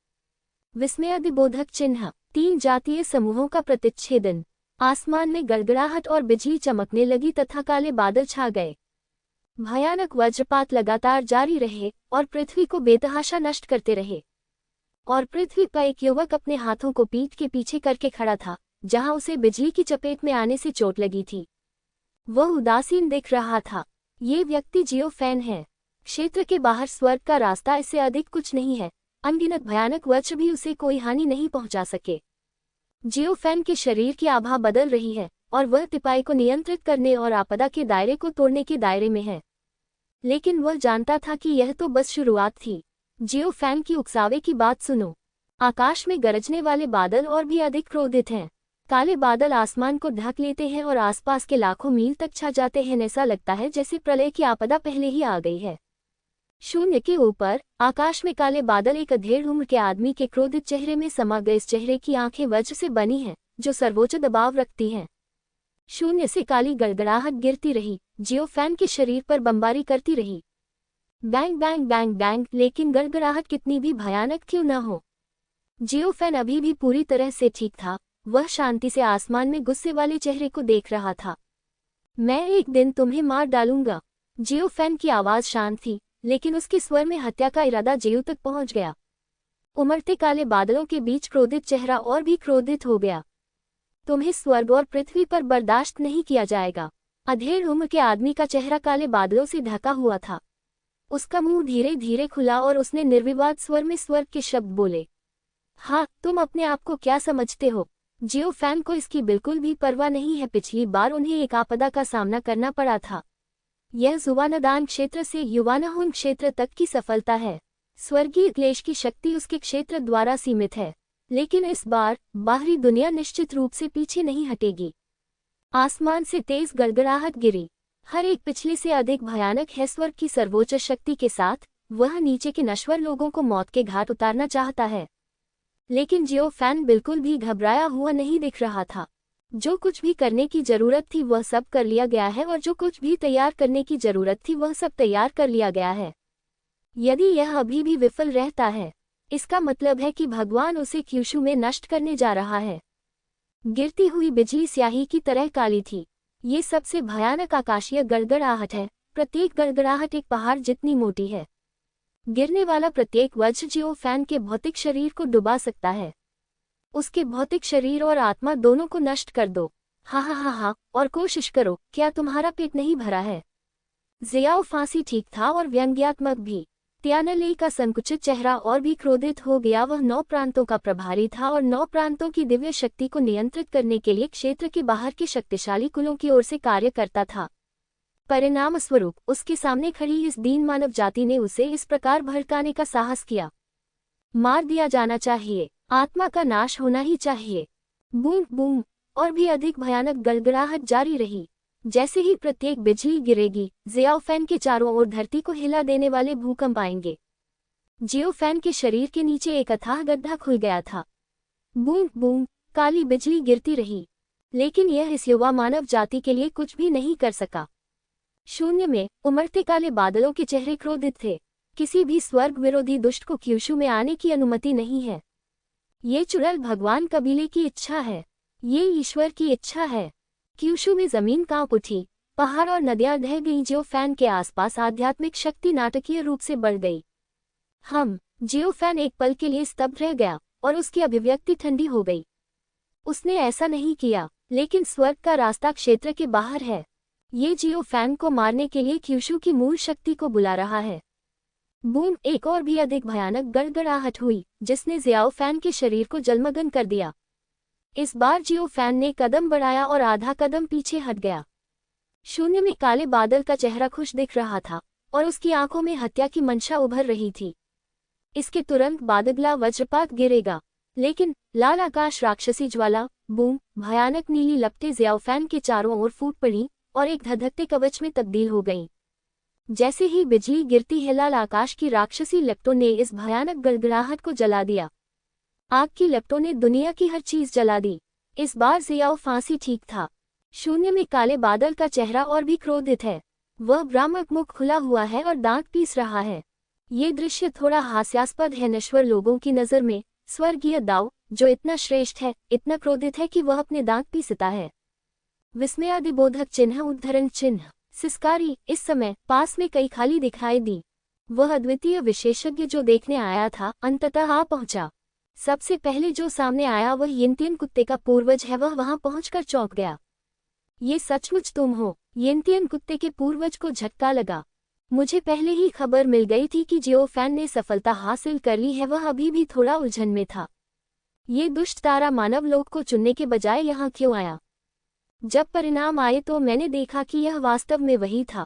Speaker 1: विस्मयादिबोधक चिन्ह। 3 जातीय समूहों का प्रतिच्छेदन। आसमान में गड़गड़ाहट और बिजली चमकने लगी तथा काले बादल छा गए। भयानक वज्रपात लगातार जारी रहे और पृथ्वी को बेतहाशा नष्ट करते रहे। और पृथ्वी पर एक युवक अपने हाथों को पीठ के पीछे करके खड़ा था, जहां उसे बिजली की चपेट में आने से चोट लगी थी। वह उदासीन दिख रहा था। ये व्यक्ति जियो फैन है। क्षेत्र के बाहर स्वर्ग का रास्ता, इससे अधिक कुछ नहीं है। अनगिनत भयानक वज्र भी उसे कोई हानि नहीं पहुंचा सके। जियो फैन के शरीर की आभा बदल रही है और वह तिपाई को नियंत्रित करने और आपदा के दायरे को तोड़ने के दायरे में है। लेकिन वह जानता था कि यह तो बस शुरुआत थी। जियो फैन की उकसावे की बात सुनो। आकाश में गरजने वाले बादल और भी अधिक क्रोधित हैं। काले बादल आसमान को ढक लेते हैं और आसपास के लाखों मील तक छा जाते हैं। ऐसा लगता है जैसे प्रलय की आपदा पहले ही आ गई है। शून्य के ऊपर आकाश में काले बादल एक अधेड़ उम्र के आदमी के क्रोधित चेहरे में समा गए। इस चेहरे की आंखें वज्र से बनी हैं, जो सर्वोच्च दबाव रखती हैं। शून्य से काली गड़गड़ाहट गिरती रही, जियो फैन के शरीर पर बमबारी करती रही। बैंग बैंग बैंग बैंग, लेकिन गड़गड़ाहट कितनी भी भयानक क्यों न हो, जियो फैन अभी भी पूरी तरह से ठीक था। वह शांति से आसमान में गुस्से वाले चेहरे को देख रहा था। मैं एक दिन तुम्हें मार डालूंगा। जियो फैन की आवाज शांत थी, लेकिन उसके स्वर में हत्या का इरादा जियो तक पहुंच गया। उमड़ते काले बादलों के बीच क्रोधित चेहरा और भी क्रोधित हो गया। तुम्हें स्वर्ग और पृथ्वी पर बर्दाश्त नहीं किया जाएगा। अधेड़ उम्र के आदमी का चेहरा काले बादलों से ढका हुआ था। उसका मुंह धीरे धीरे खुला और उसने निर्विवाद स्वर में स्वर्ग के शब्द बोले। हाँ, तुम अपने आप को क्या समझते हो? जियो फैन को इसकी बिल्कुल भी परवाह नहीं है। पिछली बार उन्हें एक आपदा का सामना करना पड़ा था। यह जुवानदान क्षेत्र से युवानहुन क्षेत्र तक की सफलता है। स्वर्गीय क्लेश की शक्ति उसके क्षेत्र द्वारा सीमित है, लेकिन इस बार बाहरी दुनिया निश्चित रूप से पीछे नहीं हटेगी। आसमान से तेज गड़गड़ाहट गिरी। हर एक पिछले से अधिक भयानक है। स्वर्ग की सर्वोच्च शक्ति के साथ वह नीचे के नश्वर लोगों को मौत के घाट उतारना चाहता है। लेकिन जियो फैन बिल्कुल भी घबराया हुआ नहीं दिख रहा था। जो कुछ भी करने की जरूरत थी वह सब कर लिया गया है, और जो कुछ भी तैयार करने की जरूरत थी वह सब तैयार कर लिया गया है। यदि यह अभी भी विफल रहता है, इसका मतलब है कि भगवान उसे क्यूशु में नष्ट करने जा रहा है। गिरती हुई बिजली स्याही की तरह काली थी। ये सबसे भयानक आकाशीय गड़गड़ाहट है। प्रत्येक गड़गड़ाहट एक पहाड़ जितनी मोटी है। गिरने वाला प्रत्येक वज्र जियो फैन के भौतिक शरीर को डुबा सकता है। उसके भौतिक शरीर और आत्मा दोनों को नष्ट कर दो। हा हा हा हा, और कोशिश करो। क्या तुम्हारा पेट नहीं भरा है? जियाओ फांसी ठीक था और व्यंग्यात्मक भी। त्यानली का संकुचित चेहरा और भी क्रोधित हो गया। वह 9 प्रांतों का प्रभारी था और 9 प्रांतों की दिव्य शक्ति को नियंत्रित करने के लिए क्षेत्र के बाहर के शक्तिशाली कुलों की ओर से कार्य करता था। परिणाम स्वरूप उसके सामने खड़ी इस दीन मानव जाति ने उसे इस प्रकार भड़काने का साहस किया। मार दिया जाना चाहिए, आत्मा का नाश होना ही चाहिए। बूम बूम, और भी अधिक भयानक गड़गड़ाहट जारी रही। जैसे ही प्रत्येक बिजली गिरेगी, जियो फैन के चारों ओर धरती को हिला देने वाले भूकंप आएंगे। जियो फैन के शरीर के नीचे एक अथाह गड्ढा खुल गया था। बूम बूम, काली बिजली गिरती रही, लेकिन यह इस युवा मानव जाति के लिए कुछ भी नहीं कर सका। शून्य में उमड़ते काले बादलों के चेहरे क्रोधित थे। किसी भी स्वर्ग विरोधी दुष्ट को क्यूशु में आने की अनुमति नहीं है। ये चुड़ैल भगवान कबीले की इच्छा है। ये ईश्वर की इच्छा है। क्यूशु में जमीन कांप उठी, पहाड़ और नदियां ढह गईं। जियो फैन के आसपास आध्यात्मिक शक्ति नाटकीय रूप से बढ़ गई। जियो फैन एक पल के लिए स्तब्ध रह गया और उसकी अभिव्यक्ति ठंडी हो गई। उसने ऐसा नहीं किया, लेकिन स्वर्ग का रास्ता क्षेत्र के बाहर है। ये जियो फैन को मारने के लिए क्यूशु की मूल शक्ति को बुला रहा है। बूम, एक और भी अधिक भयानक गड़गड़ाहट हुई, जिसने जियाओ फैन के शरीर को जलमग्न कर दिया। इस बार जियो फैन ने कदम बढ़ाया और आधा कदम पीछे हट गया। शून्य में काले बादल का चेहरा खुश दिख रहा था और उसकी आंखों में हत्या की मंशा उभर रही थी। इसके तुरंत बाद अगला वज्रपात गिरेगा, लेकिन लाल आकाश राक्षसी ज्वाला, बूम, भयानक नीली लपटें जियाओ फैन के चारों ओर फूट पड़ी और एक धधकते कवच में तब्दील हो गईं। जैसे ही बिजली गिरती है, लाल आकाश की राक्षसी लपटों ने इस भयानक गड़गड़ाहट को जला दिया। आग की लपटों ने दुनिया की हर चीज जला दी। इस बार जियाओ फांसी ठीक था। शून्य में काले बादल का चेहरा और भी क्रोधित है। वह भ्रामक मुख खुला हुआ है और दांत पीस रहा है। ये दृश्य थोड़ा हास्यास्पद है। नश्वर लोगों की नजर में स्वर्गीय दाव, जो इतना श्रेष्ठ है, इतना क्रोधित है कि वह अपने दांत पीसता है। विस्मयादिबोधक चिन्ह, उद्धरण चिन्ह, सिस्कारी। इस समय पास में कई खाली दिखाई दी। वह अद्वितीय विशेषज्ञ जो देखने आया था अंततः आ पहुंचा। सबसे पहले जो सामने आया वह यिनतियन कुत्ते का पूर्वज है। वह वहां पहुंचकर चौंक गया। ये सचमुच तुम हो? यिनतियन कुत्ते के पूर्वज को झटका लगा। मुझे पहले ही खबर मिल गई थी कि जियो फैन ने सफलता हासिल कर ली है। वह अभी भी थोड़ा उलझन में था। ये दुष्ट तारा मानव लोक को चुनने के बजाय यहाँ क्यों आया? जब परिणाम आए तो मैंने देखा कि यह वास्तव में वही था।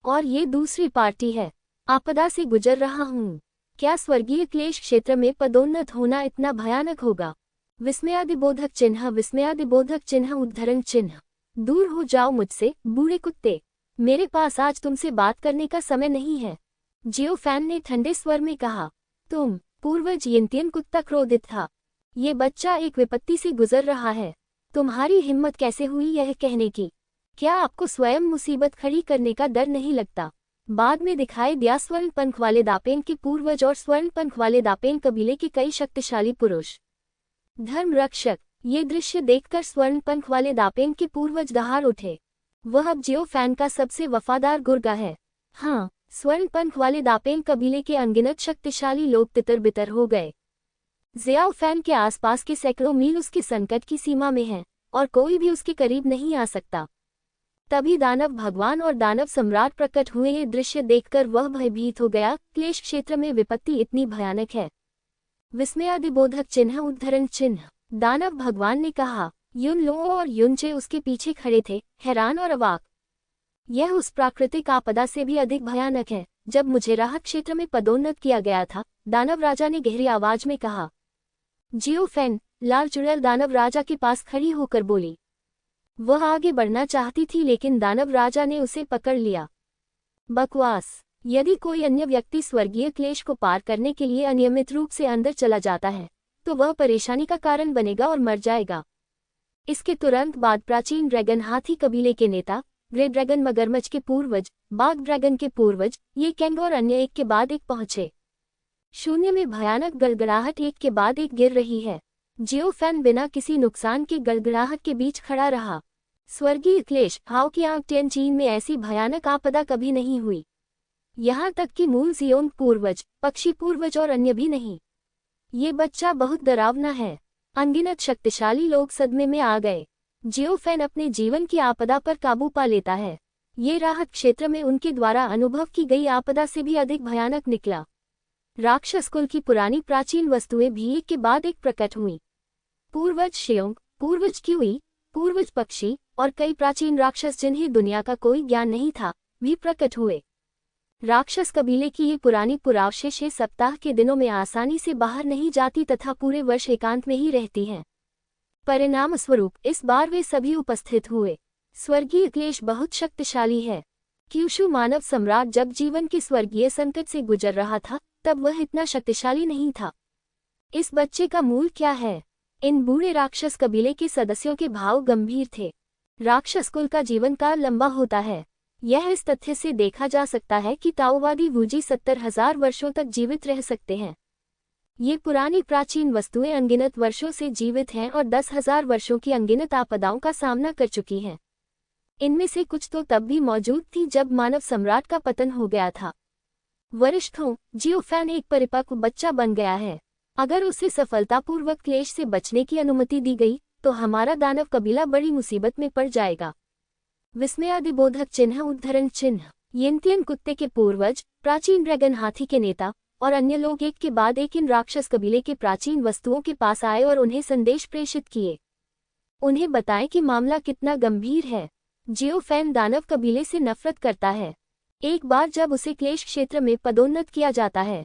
Speaker 1: और ये दूसरी पार्टी है। आपदा से गुजर रहा हूँ। क्या स्वर्गीय क्लेश क्षेत्र में पदोन्नत होना इतना भयानक होगा? विस्मयादिबोधक चिन्ह, विस्मयादिबोधक चिन्ह, उद्धरण चिन्ह। दूर हो जाओ मुझसे, बूढ़े कुत्ते। मेरे पास आज तुमसे बात करने का समय नहीं है। जियो फैन ने ठंडे स्वर में कहा। तुम? पूर्वज यिनतियन कुत्ता क्रोधित था। ये बच्चा एक विपत्ति से गुजर रहा है। तुम्हारी हिम्मत कैसे हुई यह कहने की? क्या आपको स्वयं मुसीबत खड़ी करने का डर नहीं लगता? बाद में दिखाई दिया स्वर्ण पंख वाले दापेन के पूर्वज और स्वर्ण पंख वाले दापेन कबीले के कई शक्तिशाली पुरुष। धर्म रक्षक। ये दृश्य देखकर स्वर्ण पंख वाले दापेन के पूर्वज दहाड़ उठे। वह अब जियो फैन का सबसे वफादार गुर्गा है। हाँ, स्वर्ण पंख वाले दापेन कबीले के अनगिनत शक्तिशाली लोग तितर बितर हो गए। जियो फैन के आसपास के सैकड़ों मील उसके संकट की सीमा में हैं, और कोई भी उसके करीब नहीं आ सकता। तभी दानव भगवान और दानव सम्राट प्रकट हुए। ये दृश्य देखकर वह भयभीत हो गया। क्लेश क्षेत्र में विपत्ति इतनी भयानक है। विस्मयादिबोधक चिन्ह, उद्धरण चिन्ह। दानव भगवान ने कहा। युन लो और युनचे उसके पीछे खड़े थे, हैरान और अवाक। यह उस प्राकृतिक आपदा से भी अधिक भयानक है। जब मुझे राहत क्षेत्र में पदोन्नत किया गया था, दानव राजा ने गहरी आवाज में कहा। जियो फैन, लाल चुड़ैल दानव राजा के पास खड़ी होकर बोली। वह आगे बढ़ना चाहती थी लेकिन दानव राजा ने उसे पकड़ लिया। बकवास। यदि कोई अन्य व्यक्ति स्वर्गीय क्लेश को पार करने के लिए अनियमित रूप से अंदर चला जाता है तो वह परेशानी का कारण बनेगा और मर जाएगा। इसके तुरंत बाद प्राचीन ड्रैगन हाथी कबीले के नेता, ग्रे ड्रैगन मगरमच्छ के पूर्वज, बाघ ड्रैगन के पूर्वज, ये कैंग और अन्य एक के बाद एक पहुंचे। शून्य में भयानक गड़गड़ाहट एक के बाद एक गिर रही है। जियो फैन बिना किसी नुकसान के गड़गड़ाहट के बीच खड़ा रहा। स्वर्गीय क्लेश, हाओ की आंग टियनचीन में ऐसी भयानक आपदा कभी नहीं हुई। यहाँ तक कि मूल जियोंग पूर्वज, पक्षी पूर्वज और अन्य भी नहीं। ये बच्चा बहुत डरावना है। अनगिनत शक्तिशाली लोग सदमे में आ गए। जियो फैन अपने जीवन की आपदा पर काबू पा लेता है। ये राहत क्षेत्र में उनके द्वारा अनुभव की गई आपदा से भी अधिक भयानक निकला। राक्षस कुल की पुरानी प्राचीन वस्तुएं भी एक के बाद एक प्रकट हुईं। पूर्वज शियोंग, पूर्वज क्यूई, पूर्वज पक्षी और कई प्राचीन राक्षस जिन्हें दुनिया का कोई ज्ञान नहीं था, भी प्रकट हुए। राक्षस कबीले की ये पुरानी पुरावशेषें सप्ताह के दिनों में आसानी से बाहर नहीं जाती तथा पूरे वर्ष एकांत में ही रहती हैं। परिणाम स्वरूप इस बार वे सभी उपस्थित हुए। स्वर्गीय क्लेश बहुत शक्तिशाली है। क्यूशु मानव सम्राट जब जीवन के स्वर्गीय संकट से गुजर रहा था तब वह इतना शक्तिशाली नहीं था। इस बच्चे का मूल क्या है? इन बूढ़े राक्षस कबीले के सदस्यों के भाव गंभीर थे। राक्षस कुल का जीवन काल लंबा होता है। यह इस तथ्य से देखा जा सकता है कि ताओवादी वूजी 70,000 वर्षों तक जीवित रह सकते हैं। ये पुरानी प्राचीन वस्तुएं अनगिनत वर्षों से जीवित हैं और 10,000 वर्षों की अनगिनत आपदाओं का सामना कर चुकी हैं। इनमें से कुछ तो तब भी मौजूद थी जब मानव सम्राट का पतन हो गया था। वरिष्ठों, जियो फैन एक परिपक्व बच्चा बन गया है। अगर उसे सफलतापूर्वक क्लेश से बचने की अनुमति दी गई तो हमारा दानव कबीला बड़ी मुसीबत में पड़ जाएगा। विस्मयादिबोधक चिन्ह, उद्धरण चिन्ह। यिनतियन कुत्ते के पूर्वज, प्राचीन ड्रैगन हाथी के नेता और अन्य लोग एक के बाद एक इन राक्षस कबीले के प्राचीन वस्तुओं के पास आए और उन्हें संदेश प्रेषित किए। उन्हें बताएं कि मामला कितना गंभीर है। जियो फैन दानव कबीले से नफरत करता है। एक बार जब उसे क्लेश क्षेत्र में पदोन्नत किया जाता है,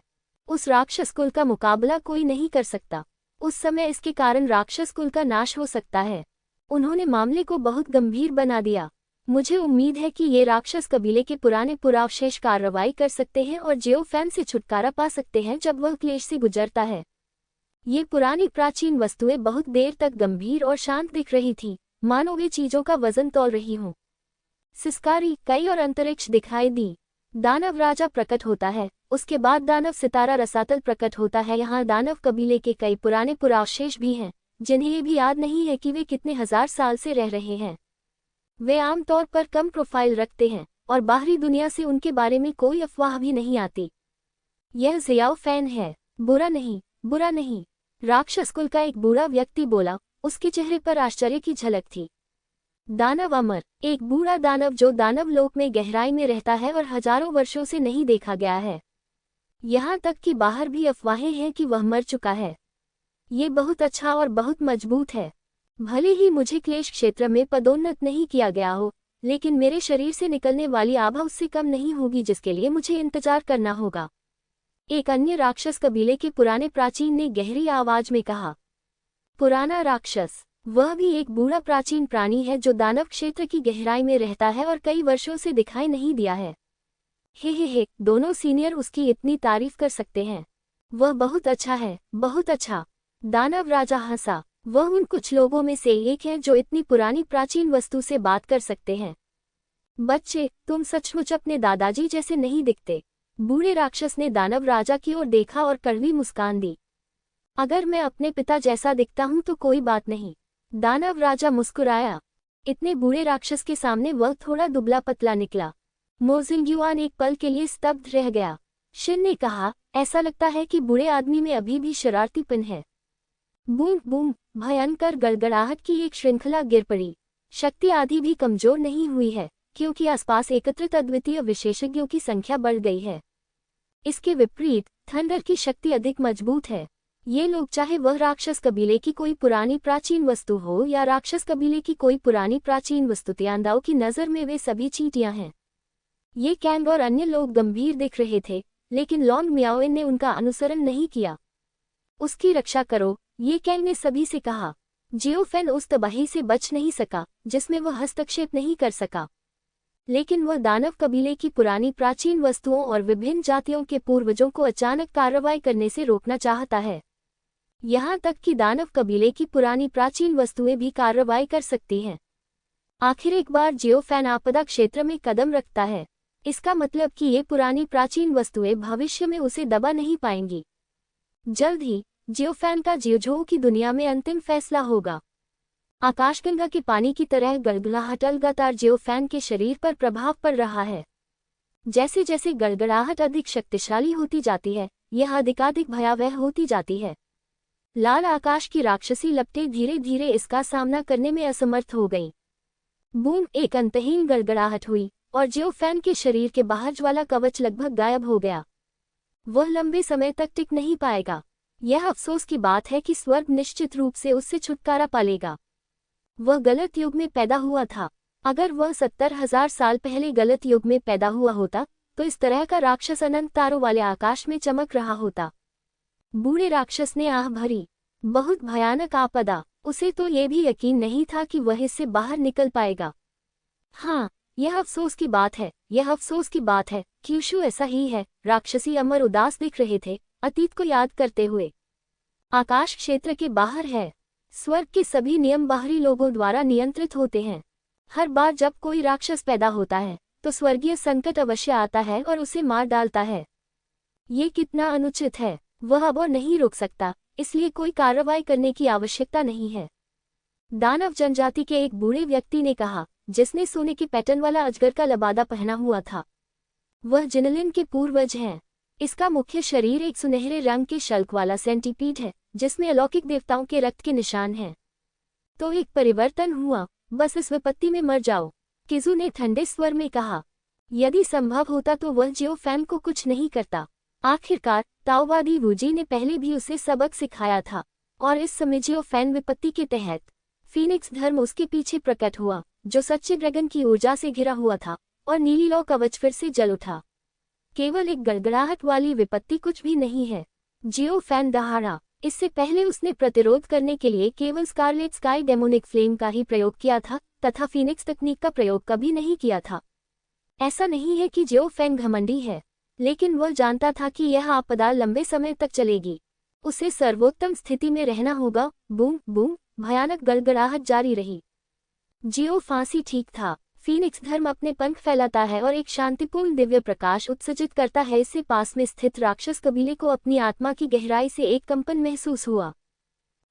Speaker 1: उस राक्षस कुल का मुकाबला कोई नहीं कर सकता। उस समय इसके कारण राक्षस कुल का नाश हो सकता है। उन्होंने मामले को बहुत गंभीर बना दिया। मुझे उम्मीद है कि ये राक्षस कबीले के पुराने पुरावशेष कार्रवाई कर सकते हैं और जियो फैन से छुटकारा पा सकते हैं जब वह क्लेश से गुजरता है। ये पुरानी प्राचीन वस्तुएं बहुत देर तक गंभीर और शांत दिख रही थीं, मानो वे चीजों का वजन तौल रही हों। सिस्कारी, कई और अंतरिक्ष दिखाई दी। दानव राजा प्रकट होता है, उसके बाद दानव सितारा रसातल प्रकट होता है। यहाँ दानव कबीले के कई पुराने पुरावशेष भी हैं, जिन्हें ये भी याद नहीं है कि वे कितने हजार साल से रह रहे हैं। वे आमतौर पर कम प्रोफाइल रखते हैं और बाहरी दुनिया से उनके बारे में कोई अफवाह भी नहीं आती। यह जियो फैन है। बुरा नहीं, बुरा नहीं। राक्षस कुल का एक बूढ़ा व्यक्ति बोला, उसके चेहरे पर आश्चर्य की झलक थी। दानव अमर, एक बूढ़ा दानव जो दानव लोक में गहराई में रहता है और हजारों वर्षों से नहीं देखा गया है। यहाँ तक कि बाहर भी अफवाहें हैं कि वह मर चुका है। ये बहुत अच्छा और बहुत मजबूत है। भले ही मुझे क्लेश क्षेत्र में पदोन्नत नहीं किया गया हो, लेकिन मेरे शरीर से निकलने वाली आभा उससे कम नहीं होगी, जिसके लिए मुझे इंतजार करना होगा। एक अन्य राक्षस कबीले के पुराने प्राचीन ने गहरी आवाज में कहा। पुराना राक्षस, वह भी एक बूढ़ा प्राचीन प्राणी है जो दानव क्षेत्र की गहराई में रहता है और कई वर्षों से दिखाई नहीं दिया है। हे, दोनों सीनियर उसकी इतनी तारीफ कर सकते हैं। वह बहुत अच्छा है, बहुत अच्छा। दानव राजा हंसा। वह उन कुछ लोगों में से एक है जो इतनी पुरानी प्राचीन वस्तु से बात कर सकते हैं। बच्चे, तुम सचमुच अपने दादाजी जैसे नहीं दिखते। बूढ़े राक्षस ने दानव राजा की ओर देखा और कड़वी मुस्कान दी। अगर मैं अपने पिता जैसा दिखता हूं तो कोई बात नहीं। दानव राजा मुस्कुराया। इतने बूढ़े राक्षस के सामने वह थोड़ा दुबला पतला निकला। मोजिंग्युआन एक पल के लिए स्तब्ध रह गया। शिन ने कहा, ऐसा लगता है कि बूढ़े आदमी में अभी भी शरारतीपन है। बूम बूम, भयंकर गड़गड़ाहट की एक श्रृंखला गिर पड़ी। शक्ति आधी भी कमजोर नहीं हुई है, क्योंकि आसपास एकत्रित अद्वितीय विशेषज्ञों की संख्या बढ़ गई है। इसके विपरीत थंडर की शक्ति अधिक मजबूत है। ये लोग, चाहे वह राक्षस कबीले की कोई पुरानी प्राचीन वस्तु हो या राक्षस कबीले की कोई पुरानी प्राचीन वस्तु, त्यांदाओं की नज़र में वे सभी चींटियां हैं। ये कैंग और अन्य लोग गंभीर दिख रहे थे, लेकिन लॉन्ग मियाओइन ने उनका अनुसरण नहीं किया। उसकी रक्षा करो, ये कैंग ने सभी से कहा। जियोफेन उस तबाही से बच नहीं सका जिसमें वह हस्तक्षेप नहीं कर सका, लेकिन वह दानव कबीले की पुरानी प्राचीन वस्तुओं और विभिन्न जातियों के पूर्वजों को अचानक कार्रवाई करने से रोकना चाहता है। यहाँ तक कि दानव कबीले की पुरानी प्राचीन वस्तुएं भी कार्रवाई कर सकती हैं। आखिर एक बार जियोफेन आपदा क्षेत्र में कदम रखता है, इसका मतलब कि ये पुरानी प्राचीन वस्तुएं भविष्य में उसे दबा नहीं पाएंगी। जल्द ही जियोफेन का जियोझोउ की दुनिया में अंतिम फैसला होगा। आकाशगंगा के पानी की तरह गड़गड़ाहट लगातार जियोफेन के शरीर पर प्रभाव पड़ रहा है। जैसे जैसे गड़गड़ाहट अधिक शक्तिशाली होती जाती है, यह अधिकाधिक भयावह होती जाती है। लाल आकाश की राक्षसी लपटें धीरे धीरे इसका सामना करने में असमर्थ हो गईं। बूम, एक अंतहीन गड़गड़ाहट हुई और जियोफेन के शरीर के बाहर ज्वाला कवच लगभग गायब हो गया। वह लंबे समय तक टिक नहीं पाएगा। यह अफसोस की बात है कि स्वर्ग निश्चित रूप से उससे छुटकारा पालेगा। वह गलत युग में पैदा हुआ था। अगर वह 70,000 साल पहले गलत युग में पैदा हुआ होता, तो इस तरह का राक्षस अनंत तारों वाले आकाश में चमक रहा होता। बूढ़े राक्षस ने आह भरी। बहुत भयानक आपदा। उसे तो ये भी यकीन नहीं था कि वह इससे बाहर निकल पाएगा। हाँ, यह अफसोस की बात है, यह अफसोस की बात है। क्यूशु ऐसा ही है। राक्षसी अमर उदास दिख रहे थे, अतीत को याद करते हुए। आकाश क्षेत्र के बाहर है। स्वर्ग के सभी नियम बाहरी लोगों द्वारा नियंत्रित होते हैं। हर बार जब कोई राक्षस पैदा होता है, तो स्वर्गीय संकट अवश्य आता है और उसे मार डालता है। ये कितना अनुचित है। वह अब और नहीं रोक सकता, इसलिए कोई कार्रवाई करने की आवश्यकता नहीं है। दानव जनजाति के एक बूढ़े व्यक्ति ने कहा, जिसने सोने के पैटर्न वाला अजगर का लबादा पहना हुआ था। वह जिनलिन के पूर्वज हैं। इसका मुख्य शरीर एक सुनहरे रंग के शल्क वाला सेंटीपीड है, जिसमें अलौकिक देवताओं के रक्त के निशान हैं। तो एक परिवर्तन हुआ, बस इस विपत्ति में मर जाओ, किजू ने ठंडे स्वर में कहा। यदि संभव होता तो वह जियोफेन को कुछ नहीं करता। आखिरकार ताओवादी वूजी ने पहले भी उसे सबक सिखाया था, और इस समय जियोफेन विपत्ति के तहत फीनिक्स धर्म उसके पीछे प्रकट हुआ, जो सच्चे ड्रैगन की ऊर्जा से घिरा हुआ था, और नीली लौ कवच फिर से जल उठा। केवल एक गड़गड़ाहट वाली विपत्ति कुछ भी नहीं है। जियोफेन दहाड़ा। इससे पहले उसने प्रतिरोध करने के लिए केवल स्कारलेट स्काई डेमोनिक फ्लेम का ही प्रयोग किया था, तथा फीनिक्स तकनीक का प्रयोग कभी नहीं किया था। ऐसा नहीं है कि जियोफेन घमंडी है, लेकिन वह जानता था कि यह आपदा लंबे समय तक चलेगी। उसे सर्वोत्तम स्थिति में रहना होगा। बूम बूम, भयानक गड़गड़ाहट जारी रही। जियो फांसी ठीक था। फीनिक्स धर्म अपने पंख फैलाता है और एक शांतिपूर्ण दिव्य प्रकाश उत्सर्जित करता है। इससे पास में स्थित राक्षस कबीले को अपनी आत्मा की गहराई से एक कंपन महसूस हुआ।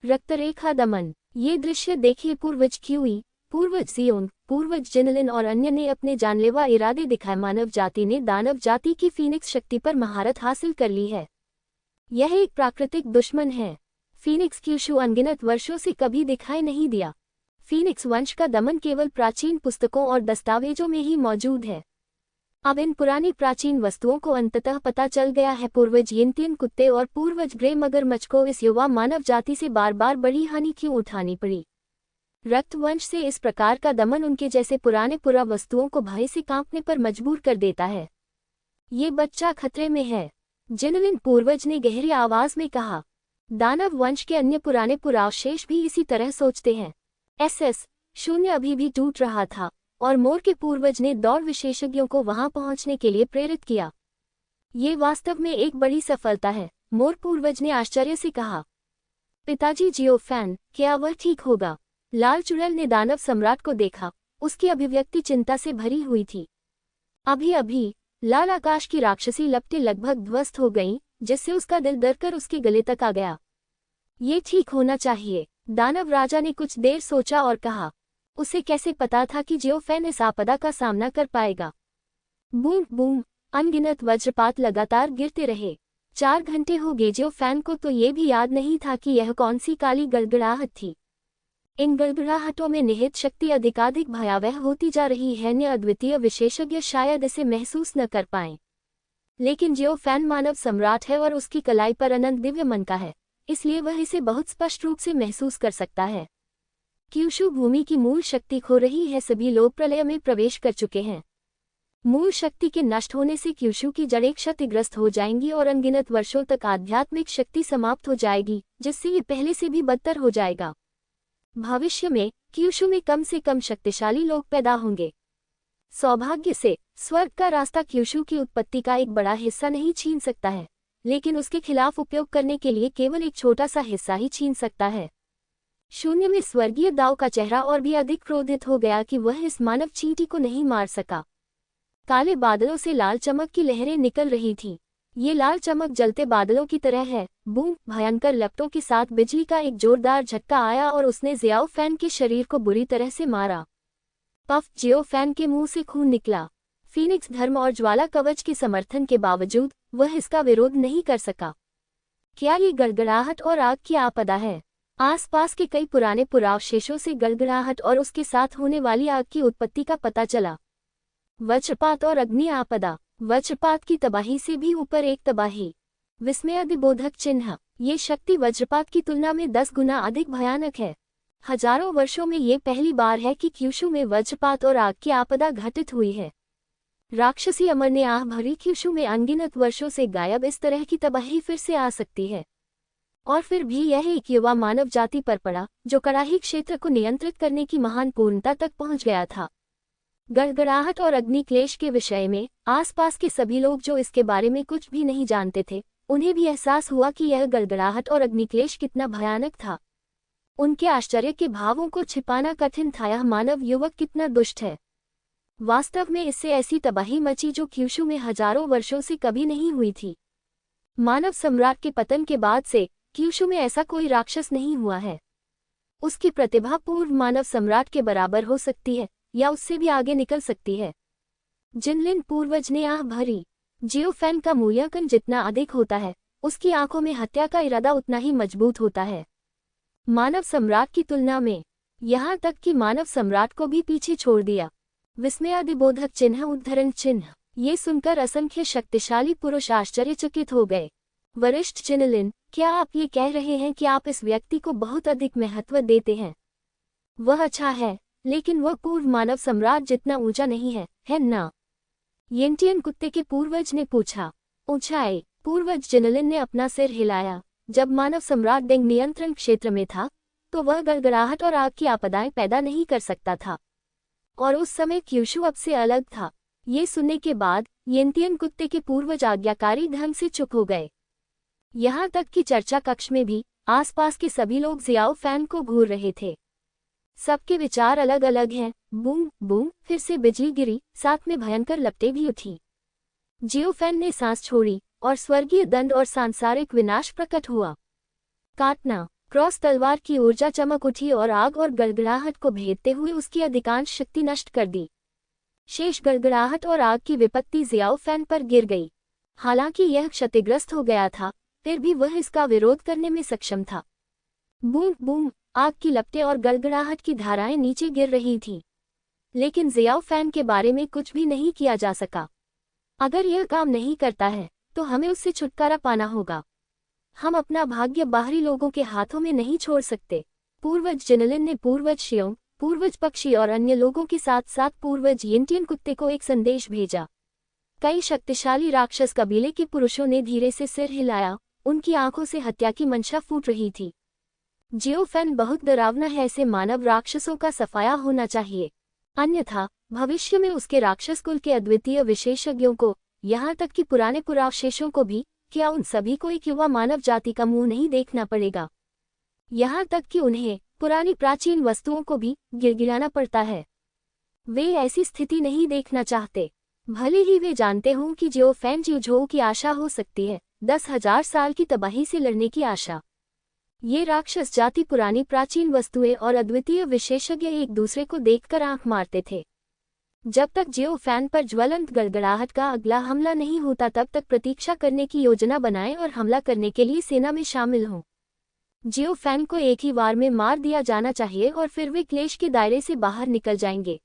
Speaker 1: रक्तरेखा दमन। ये दृश्य देखिए। पूर्वज क्यूई, पूर्वज जियोंग, पूर्वज जिनलिन और अन्य ने अपने जानलेवा इरादे दिखाए। मानव जाति ने दानव जाति की फीनिक्स शक्ति पर महारत हासिल कर ली है। यह एक प्राकृतिक दुश्मन है। फीनिक्स क्यूशू अनगिनत वर्षों से कभी दिखाई नहीं दिया। फीनिक्स वंश का दमन केवल प्राचीन पुस्तकों और दस्तावेजों में ही मौजूद है। अब इन पुरानी प्राचीन वस्तुओं को अंततः पता चल गया है। पूर्वज येंतियन कुत्ते और पूर्वज ग्रे मगरमच्छ को इस युवा मानव जाति से बार बार बड़ी हानि क्यों उठानी पड़ी? रक्तवंश से इस प्रकार का दमन उनके जैसे पुराने पुरावस्तुओं को भय से कांपने पर मजबूर कर देता है। ये बच्चा खतरे में है, जिनलिन पूर्वज ने गहरी आवाज में कहा। दानव वंश के अन्य पुराने पुरावशेष भी इसी तरह सोचते हैं। SS शून्य अभी भी टूट रहा था और मोर के पूर्वज ने दौड़ विशेषज्ञों को वहां पहुंचने के लिए प्रेरित किया। ये वास्तव में एक बड़ी सफलता है, मोर पूर्वज ने आश्चर्य से कहा। पिताजी जियोफैन, क्या वह ठीक होगा? लाल चुड़ैल ने दानव सम्राट को देखा, उसकी अभिव्यक्ति चिंता से भरी हुई थी। अभी अभी लाल आकाश की राक्षसी लपटें लगभग ध्वस्त हो गईं, जिससे उसका दिल डरकर उसके गले तक आ गया। ये ठीक होना चाहिए, दानव राजा ने कुछ देर सोचा और कहा। उसे कैसे पता था कि जियोफैन इस आपदा का सामना कर पाएगा? बूम बूम, अनगिनत वज्रपात लगातार गिरते रहे। 4 घंटे हो गए। जियोफैन को तो ये भी याद नहीं था कि यह कौन सी काली गड़गड़ाहट थी। इन गड़गड़ाहटों में निहित शक्ति अधिकाधिक भयावह होती जा रही है। अन्य अद्वितीय विशेषज्ञ शायद इसे महसूस न कर पाएं, लेकिन जियोफैन मानव सम्राट है और उसकी कलाई पर अनंत दिव्य मन का है, इसलिए वह इसे बहुत स्पष्ट रूप से महसूस कर सकता है। क्यूशू भूमि की मूल शक्ति खो रही है। सभी लोग प्रलय में प्रवेश कर चुके हैं। मूल शक्ति के नष्ट होने से क्यूशू की जड़ें क्षतिग्रस्त हो जाएंगी और अनगिनत वर्षों तक आध्यात्मिक शक्ति समाप्त हो जाएगी, जिससे ये पहले से भी बदतर हो जाएगा। भविष्य में क्यूशू में कम से कम शक्तिशाली लोग पैदा होंगे। सौभाग्य से स्वर्ग का रास्ता क्यूशू की उत्पत्ति का एक बड़ा हिस्सा नहीं छीन सकता है, लेकिन उसके खिलाफ उपयोग करने के लिए केवल एक छोटा सा हिस्सा ही छीन सकता है। शून्य में स्वर्गीय दाव का चेहरा और भी अधिक क्रोधित हो गया कि वह इस मानव चींटी को नहीं मार सका। काले बादलों से लाल चमक की लहरें निकल रही थीं। ये लाल चमक जलते बादलों की तरह है। बूम, भयंकर लपटों के साथ बिजली का एक जोरदार झटका आया और उसने जियोफैन के शरीर को बुरी तरह से मारा। पफ, जियोफैन के मुंह से खून निकला। फीनिक्स धर्म और ज्वाला कवच के समर्थन के बावजूद वह इसका विरोध नहीं कर सका। क्या ये गड़गड़ाहट और आग की आपदा है? आसपास के कई पुराने पुरावशेषों से गड़गड़ाहट और उसके साथ होने वाली आग की उत्पत्ति का पता चला। वज्रपात और अग्नि आपदा। वज्रपात की तबाही से भी ऊपर एक तबाही। विस्मयादिबोधक चिन्ह। ये शक्ति वज्रपात की तुलना में 10 गुना अधिक भयानक है। हजारों वर्षों में ये पहली बार है कि क्यूशू में वज्रपात और आग की आपदा घटित हुई है। राक्षसी अमर ने आह भरी। क्यूशू में अनगिनत वर्षों से गायब इस तरह की तबाही फिर से आ सकती है। और फिर भी यह एक युवा मानव जाति पर पड़ा, जो कड़ाही क्षेत्र को नियंत्रित करने की महान पूर्णता तक पहुंच गया था। गड़गड़ाहट और अग्निक्लेश के विषय में आसपास के सभी लोग जो इसके बारे में कुछ भी नहीं जानते थे, उन्हें भी एहसास हुआ कि यह गड़गड़ाहट और अग्निक्लेश कितना भयानक था। उनके आश्चर्य के भावों को छिपाना कठिन था। यह मानव युवक कितना दुष्ट है। वास्तव में इससे ऐसी तबाही मची जो क्यूशू में हजारों वर्षों से कभी नहीं हुई थी। मानव सम्राट के पतन के बाद से क्यूशू में ऐसा कोई राक्षस नहीं हुआ है। उसकी प्रतिभा पूर्व मानव सम्राट के बराबर हो सकती है या उससे भी आगे निकल सकती है। जिनलिन पूर्वज ने आह भरी। जियोफैन का मूल्यांकन जितना अधिक होता है, उसकी आंखों में हत्या का इरादा उतना ही मजबूत होता है। मानव सम्राट की तुलना में, यहाँ तक कि मानव सम्राट को भी पीछे छोड़ दिया। विस्मयादिबोधक चिन्ह, उद्धरण चिन्ह। ये सुनकर असंख्य शक्तिशाली पुरुष आश्चर्यचकित हो गए। वरिष्ठ जिनलिन, क्या आप ये कह रहे हैं कि आप इस व्यक्ति को बहुत अधिक महत्व देते हैं? वह अच्छा है, लेकिन वह पूर्व मानव सम्राट जितना ऊंचा नहीं है ना? येंटियन कुत्ते के पूर्वज ने पूछा। ऊंचाई? पूर्वज जिनलिन ने अपना सिर हिलाया। जब मानव सम्राट डेंग नियंत्रण क्षेत्र में था, तो वह गड़गड़ाहट और आग की आपदाएं पैदा नहीं कर सकता था, और उस समय क्यूशू अब से अलग था। ये सुनने के बाद येंटियन कुत्ते के पूर्वज आज्ञाकारी ढंग से चुप हो गए। यहाँ तक कि चर्चा कक्ष में भी आसपास के सभी लोग जियोफैन को घूर रहे थे। सबके विचार अलग अलग हैं। बूम बूम, फिर से बिजली गिरी, साथ में भयंकर लपटें भी उठी। जियोफैन ने सांस छोड़ी और स्वर्गीय दंड और सांसारिक विनाश प्रकट हुआ। काटना। क्रॉस तलवार की ऊर्जा चमक उठी और आग और गड़गड़ाहट को भेदते हुए उसकी अधिकांश शक्ति नष्ट कर दी। शेष गड़गड़ाहट और आग की विपत्ति जियोफैन पर गिर गई। हालांकि यह क्षतिग्रस्त हो गया था, फिर भी वह इसका विरोध करने में सक्षम था। बूंद बूंद आग की लपटें और गड़गड़ाहट की धाराएं नीचे गिर रही थीं। लेकिन जियाओ फैन के बारे में कुछ भी नहीं किया जा सका। अगर यह काम नहीं करता है तो हमें उससे छुटकारा पाना होगा। हम अपना भाग्य बाहरी लोगों के हाथों में नहीं छोड़ सकते। पूर्वज जिनलिन ने पूर्वज शियोंग, पूर्वज पक्षी और अन्य लोगों के साथ साथ पूर्वज यिनटियन कुत्ते को एक संदेश भेजा। कई शक्तिशाली राक्षस कबीले के पुरुषों ने धीरे से सिर हिलाया, उनकी आंखों से हत्या की मंशा फूट रही थी। जियो फैन बहुत डरावना है, ऐसे मानव राक्षसों का सफाया होना चाहिए, अन्यथा भविष्य में उसके राक्षस कुल के अद्वितीय विशेषज्ञों को, यहाँ तक कि पुराने पुरावशेषों को भी, क्या उन सभी को एक युवा मानव जाति का मुंह नहीं देखना पड़ेगा? यहाँ तक कि उन्हें पुरानी प्राचीन वस्तुओं को भी गिड़गिड़ाना पड़ता है। वे ऐसी स्थिति नहीं देखना चाहते, भले ही वे जानते हों कि जियो फैन जियोझोउ की आशा हो सकती है, 10,000 साल की तबाही से लड़ने की आशा। ये राक्षस जाति पुरानी प्राचीन वस्तुएं और अद्वितीय विशेषज्ञ एक दूसरे को देखकर आंख मारते थे। जब तक जियो फैन पर ज्वलंत गड़गड़ाहट का अगला हमला नहीं होता तब तक प्रतीक्षा करने की योजना बनाएं और हमला करने के लिए सेना में शामिल हों। जियो फैन को एक ही वार में मार दिया जाना चाहिए और फिर वे क्लेश के दायरे से बाहर निकल जाएंगे,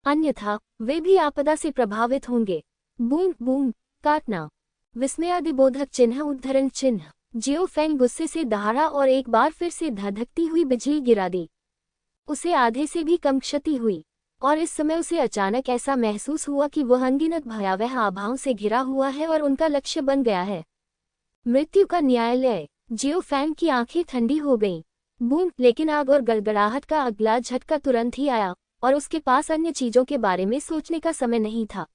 Speaker 1: अन्यथा वे भी आपदा से प्रभावित होंगे। बूंद बूंद काटना, विस्मयादिबोधक चिन्ह, उद्धरण चिन्ह। जियो फैन गुस्से से दहाड़ा और एक बार फिर से धधकती हुई बिजली गिरा दी। उसे आधे से भी कम क्षति हुई और इस समय उसे अचानक ऐसा महसूस हुआ कि वह अनगिनत भयावह आभाओं से घिरा हुआ है और उनका लक्ष्य बन गया है। मृत्यु का न्यायालय। जियो फैन की आंखें ठंडी हो गईं। बूंद, लेकिन आग और गड़गड़ाहट का अगला झटका तुरंत ही आया और उसके पास अन्य चीजों के बारे में सोचने का समय नहीं था।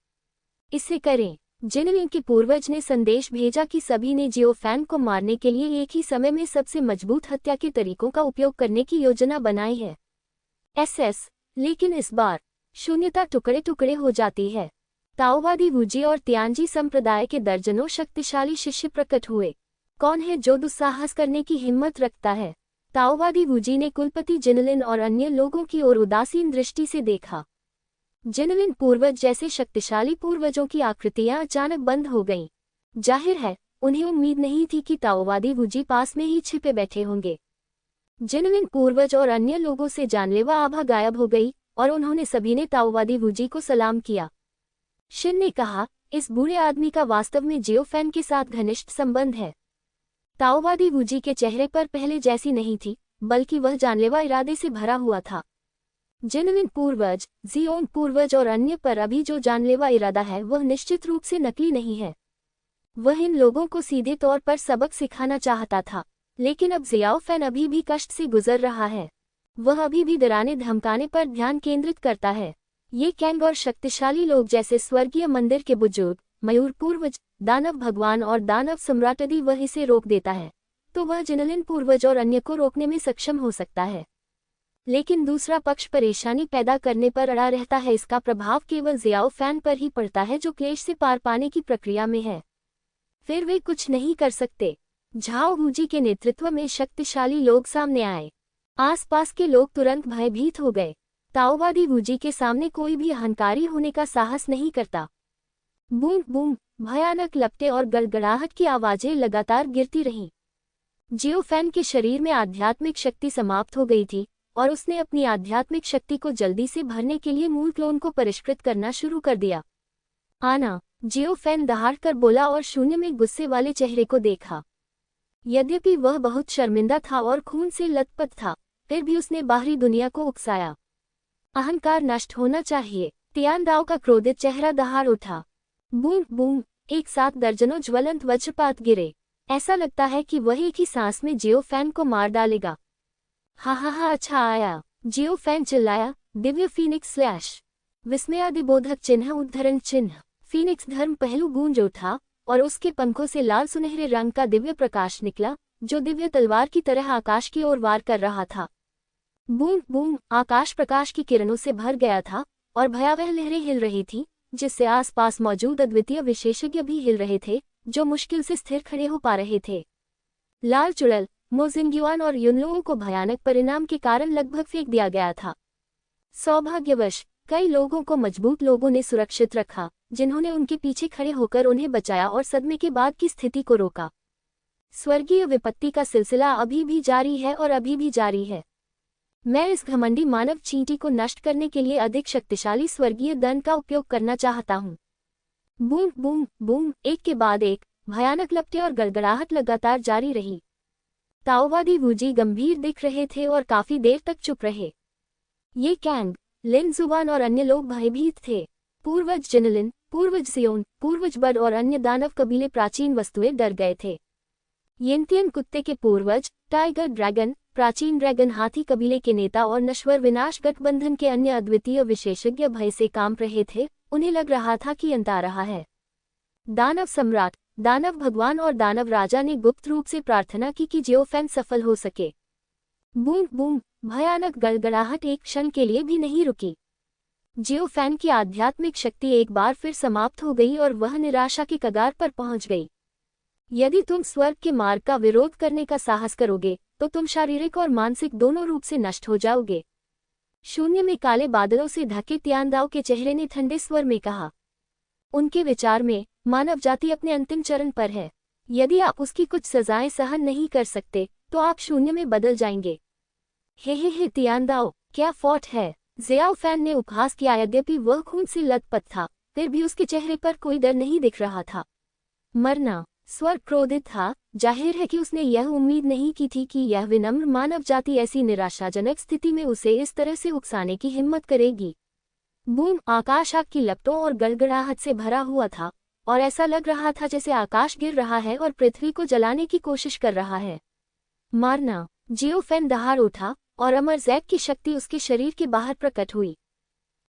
Speaker 1: इसे करें। जिनलिन के पूर्वज ने संदेश भेजा कि सभी ने जियो फैन को मारने के लिए एक ही समय में सबसे मजबूत हत्या के तरीकों का उपयोग करने की योजना बनाई है। लेकिन इस बार शून्यता टुकड़े टुकड़े हो जाती है। ताओवादी वूजी और तियानजी संप्रदाय के दर्जनों शक्तिशाली शिष्य प्रकट हुए। कौन है जो दुस्साहस करने की हिम्मत रखता है? ताओवादी वूजी ने कुलपति जिनलिन और अन्य लोगों की ओर उदासीन दृष्टि से देखा। जिनलिन पूर्वज जैसे शक्तिशाली पूर्वजों की आकृतियां अचानक बंद हो गईं। जाहिर है उन्हें उम्मीद नहीं थी कि ताओवादी वूजी पास में ही छिपे बैठे होंगे। जिनलिन पूर्वज और अन्य लोगों से जानलेवा आभा गायब हो गई और उन्होंने सभी ने ताओवादी वूजी को सलाम किया। शिन ने कहा, इस बूढ़े आदमी का वास्तव में जियो फैन के साथ घनिष्ठ संबंध है। ताओवादी वूजी के चेहरे पर पहले जैसी नहीं थी, बल्कि वह जानलेवा इरादे से भरा हुआ था। जिनलिन पूर्वज, जियोन पूर्वज और अन्य पर अभी जो जानलेवा इरादा है वह निश्चित रूप से नकली नहीं है। वह इन लोगों को सीधे तौर पर सबक सिखाना चाहता था, लेकिन अब जियाओ फैन अभी भी कष्ट से गुजर रहा है। वह अभी भी डराने धमकाने पर ध्यान केंद्रित करता है। ये कैंग और शक्तिशाली लोग जैसे स्वर्गीय मंदिर के बुजुर्ग, मयूर पूर्वज, दानव भगवान और दानव सम्राट यदि वह इसे रोक देता है तो वह जिनलिन पूर्वज और अन्य को रोकने में सक्षम हो सकता है। लेकिन दूसरा पक्ष परेशानी पैदा करने पर अड़ा रहता है। इसका प्रभाव केवल जियाओ फैन पर ही पड़ता है जो क्लेश से पार पाने की प्रक्रिया में है। फिर वे कुछ नहीं कर सकते। झाओ वूजी के नेतृत्व में शक्तिशाली लोग सामने आए। आसपास के लोग तुरंत भयभीत हो गए। ताओवादी वूजी के सामने कोई भी अहंकारी होने का साहस नहीं करता। बूंद बूंद भयानक लपटें और गड़गड़ाहट की आवाजें लगातार गिरती रहीं। जियो फैन के शरीर में आध्यात्मिक शक्ति समाप्त हो गई थी और उसने अपनी आध्यात्मिक शक्ति को जल्दी से भरने के लिए मूल क्लोन को परिष्कृत करना शुरू कर दिया। आना, जियो फैन दहाड़कर बोला और शून्य में गुस्से वाले चेहरे को देखा। यद्यपि वह बहुत शर्मिंदा था और खून से लथपथ था, फिर भी उसने बाहरी दुनिया को उकसाया। अहंकार नष्ट होना चाहिए। तियानदाओ का क्रोधित चेहरा दहाड़ उठा। बूंद बूंद एक साथ दर्जनों ज्वलंत वज्रपात गिरे। ऐसा लगता है कि वह एक ही सांस में जियो फैन को मार डालेगा। हा, अच्छा आया, जियो फैन चिल्लाया। दिव्य फीनिक्स स्लैश, विस्मयादिबोधक चिन्ह, उद्धरण चिन्ह। फीनिक्स धर्म पहलू गूंज उठा और उसके पंखों से लाल सुनहरे रंग का दिव्य प्रकाश निकला जो दिव्य तलवार की तरह आकाश की ओर वार कर रहा था। बूंद बूंद आकाश प्रकाश की किरणों से भर गया था और भयावह लहरें हिल रही थीं, जिससे आसपास मौजूद अद्वितीय विशेषज्ञ भी हिल रहे थे जो मुश्किल से स्थिर खड़े हो पा रहे थे। लाल चुड़ैल, मोजिंग्युआन और युनलुओं को भयानक परिणाम के कारण लगभग फेंक दिया गया था। सौभाग्यवश कई लोगों को मजबूत लोगों ने सुरक्षित रखा, जिन्होंने उनके पीछे खड़े होकर उन्हें बचाया और सदमे के बाद की स्थिति को रोका। स्वर्गीय विपत्ति का सिलसिला अभी भी जारी है और अभी भी जारी है। मैं इस घमंडी मानव चींटी को नष्ट करने के लिए अधिक शक्तिशाली स्वर्गीय दंड का उपयोग करना चाहता हूँ। बूम बूम बूम, एक के बाद एक भयानक लपटें और गड़गड़ाहट लगातार जारी रही। ताओवादी वूजी गंभीर दिख रहे थे और काफी देर तक चुप रहे। ये कैंग, लिन जुबान और अन्य लोग भयभीत थे। पूर्वज जिनलिन, पूर्वज सियोन, पूर्वज बड और अन्य दानव कबीले प्राचीन वस्तुएं डर गए थे। येंतियन कुत्ते के पूर्वज, टाइगर ड्रैगन, प्राचीन ड्रैगन हाथी कबीले के नेता और नश्वर विनाश गठबंधन के अन्य अद्वितीय विशेषज्ञ भय से कांप रहे थे। उन्हें लग रहा था कि अंत आ रहा है। दानव सम्राट, दानव भगवान और दानव राजा ने गुप्त रूप से प्रार्थना की कि जियोफेन सफल हो सके। बूम बूम, भयानक गड़गड़ाहट एक क्षण के लिए भी नहीं रुकी। जियोफेन की आध्यात्मिक शक्ति एक बार फिर समाप्त हो गई और वह निराशा की कगार पर पहुंच गई। यदि तुम स्वर्ग के मार्ग का विरोध करने का साहस करोगे तो तुम शारीरिक और मानसिक दोनों रूप से नष्ट हो जाओगे। शून्य में काले बादलों से ढके तियानदाओ के चेहरे ने ठंडे स्वर में कहा। उनके विचार में मानव जाति अपने अंतिम चरण पर है। यदि आप उसकी कुछ सजाएं सहन नहीं कर सकते तो आप शून्य में बदल जाएंगे। हे तियानदाओ, क्या फौट है? जियाओफेन ने उपहास किया। यद्यपि वह खून से लथपथ था, फिर भी उसके चेहरे पर कोई डर नहीं दिख रहा था। मरना। स्वर क्रोधित था। जाहिर है कि उसने यह उम्मीद नहीं की थी कि यह विनम्र मानव जाति ऐसी निराशाजनक स्थिति में उसे इस तरह से उकसाने की हिम्मत करेगी। बूम, आकाश आग की लपटों और गड़गड़ाहट से भरा हुआ था और ऐसा लग रहा था जैसे आकाश गिर रहा है और पृथ्वी को जलाने की कोशिश कर रहा है। मारना। जियोफेन दहाड़ उठा और अमर जैक की शक्ति उसके शरीर के बाहर प्रकट हुई।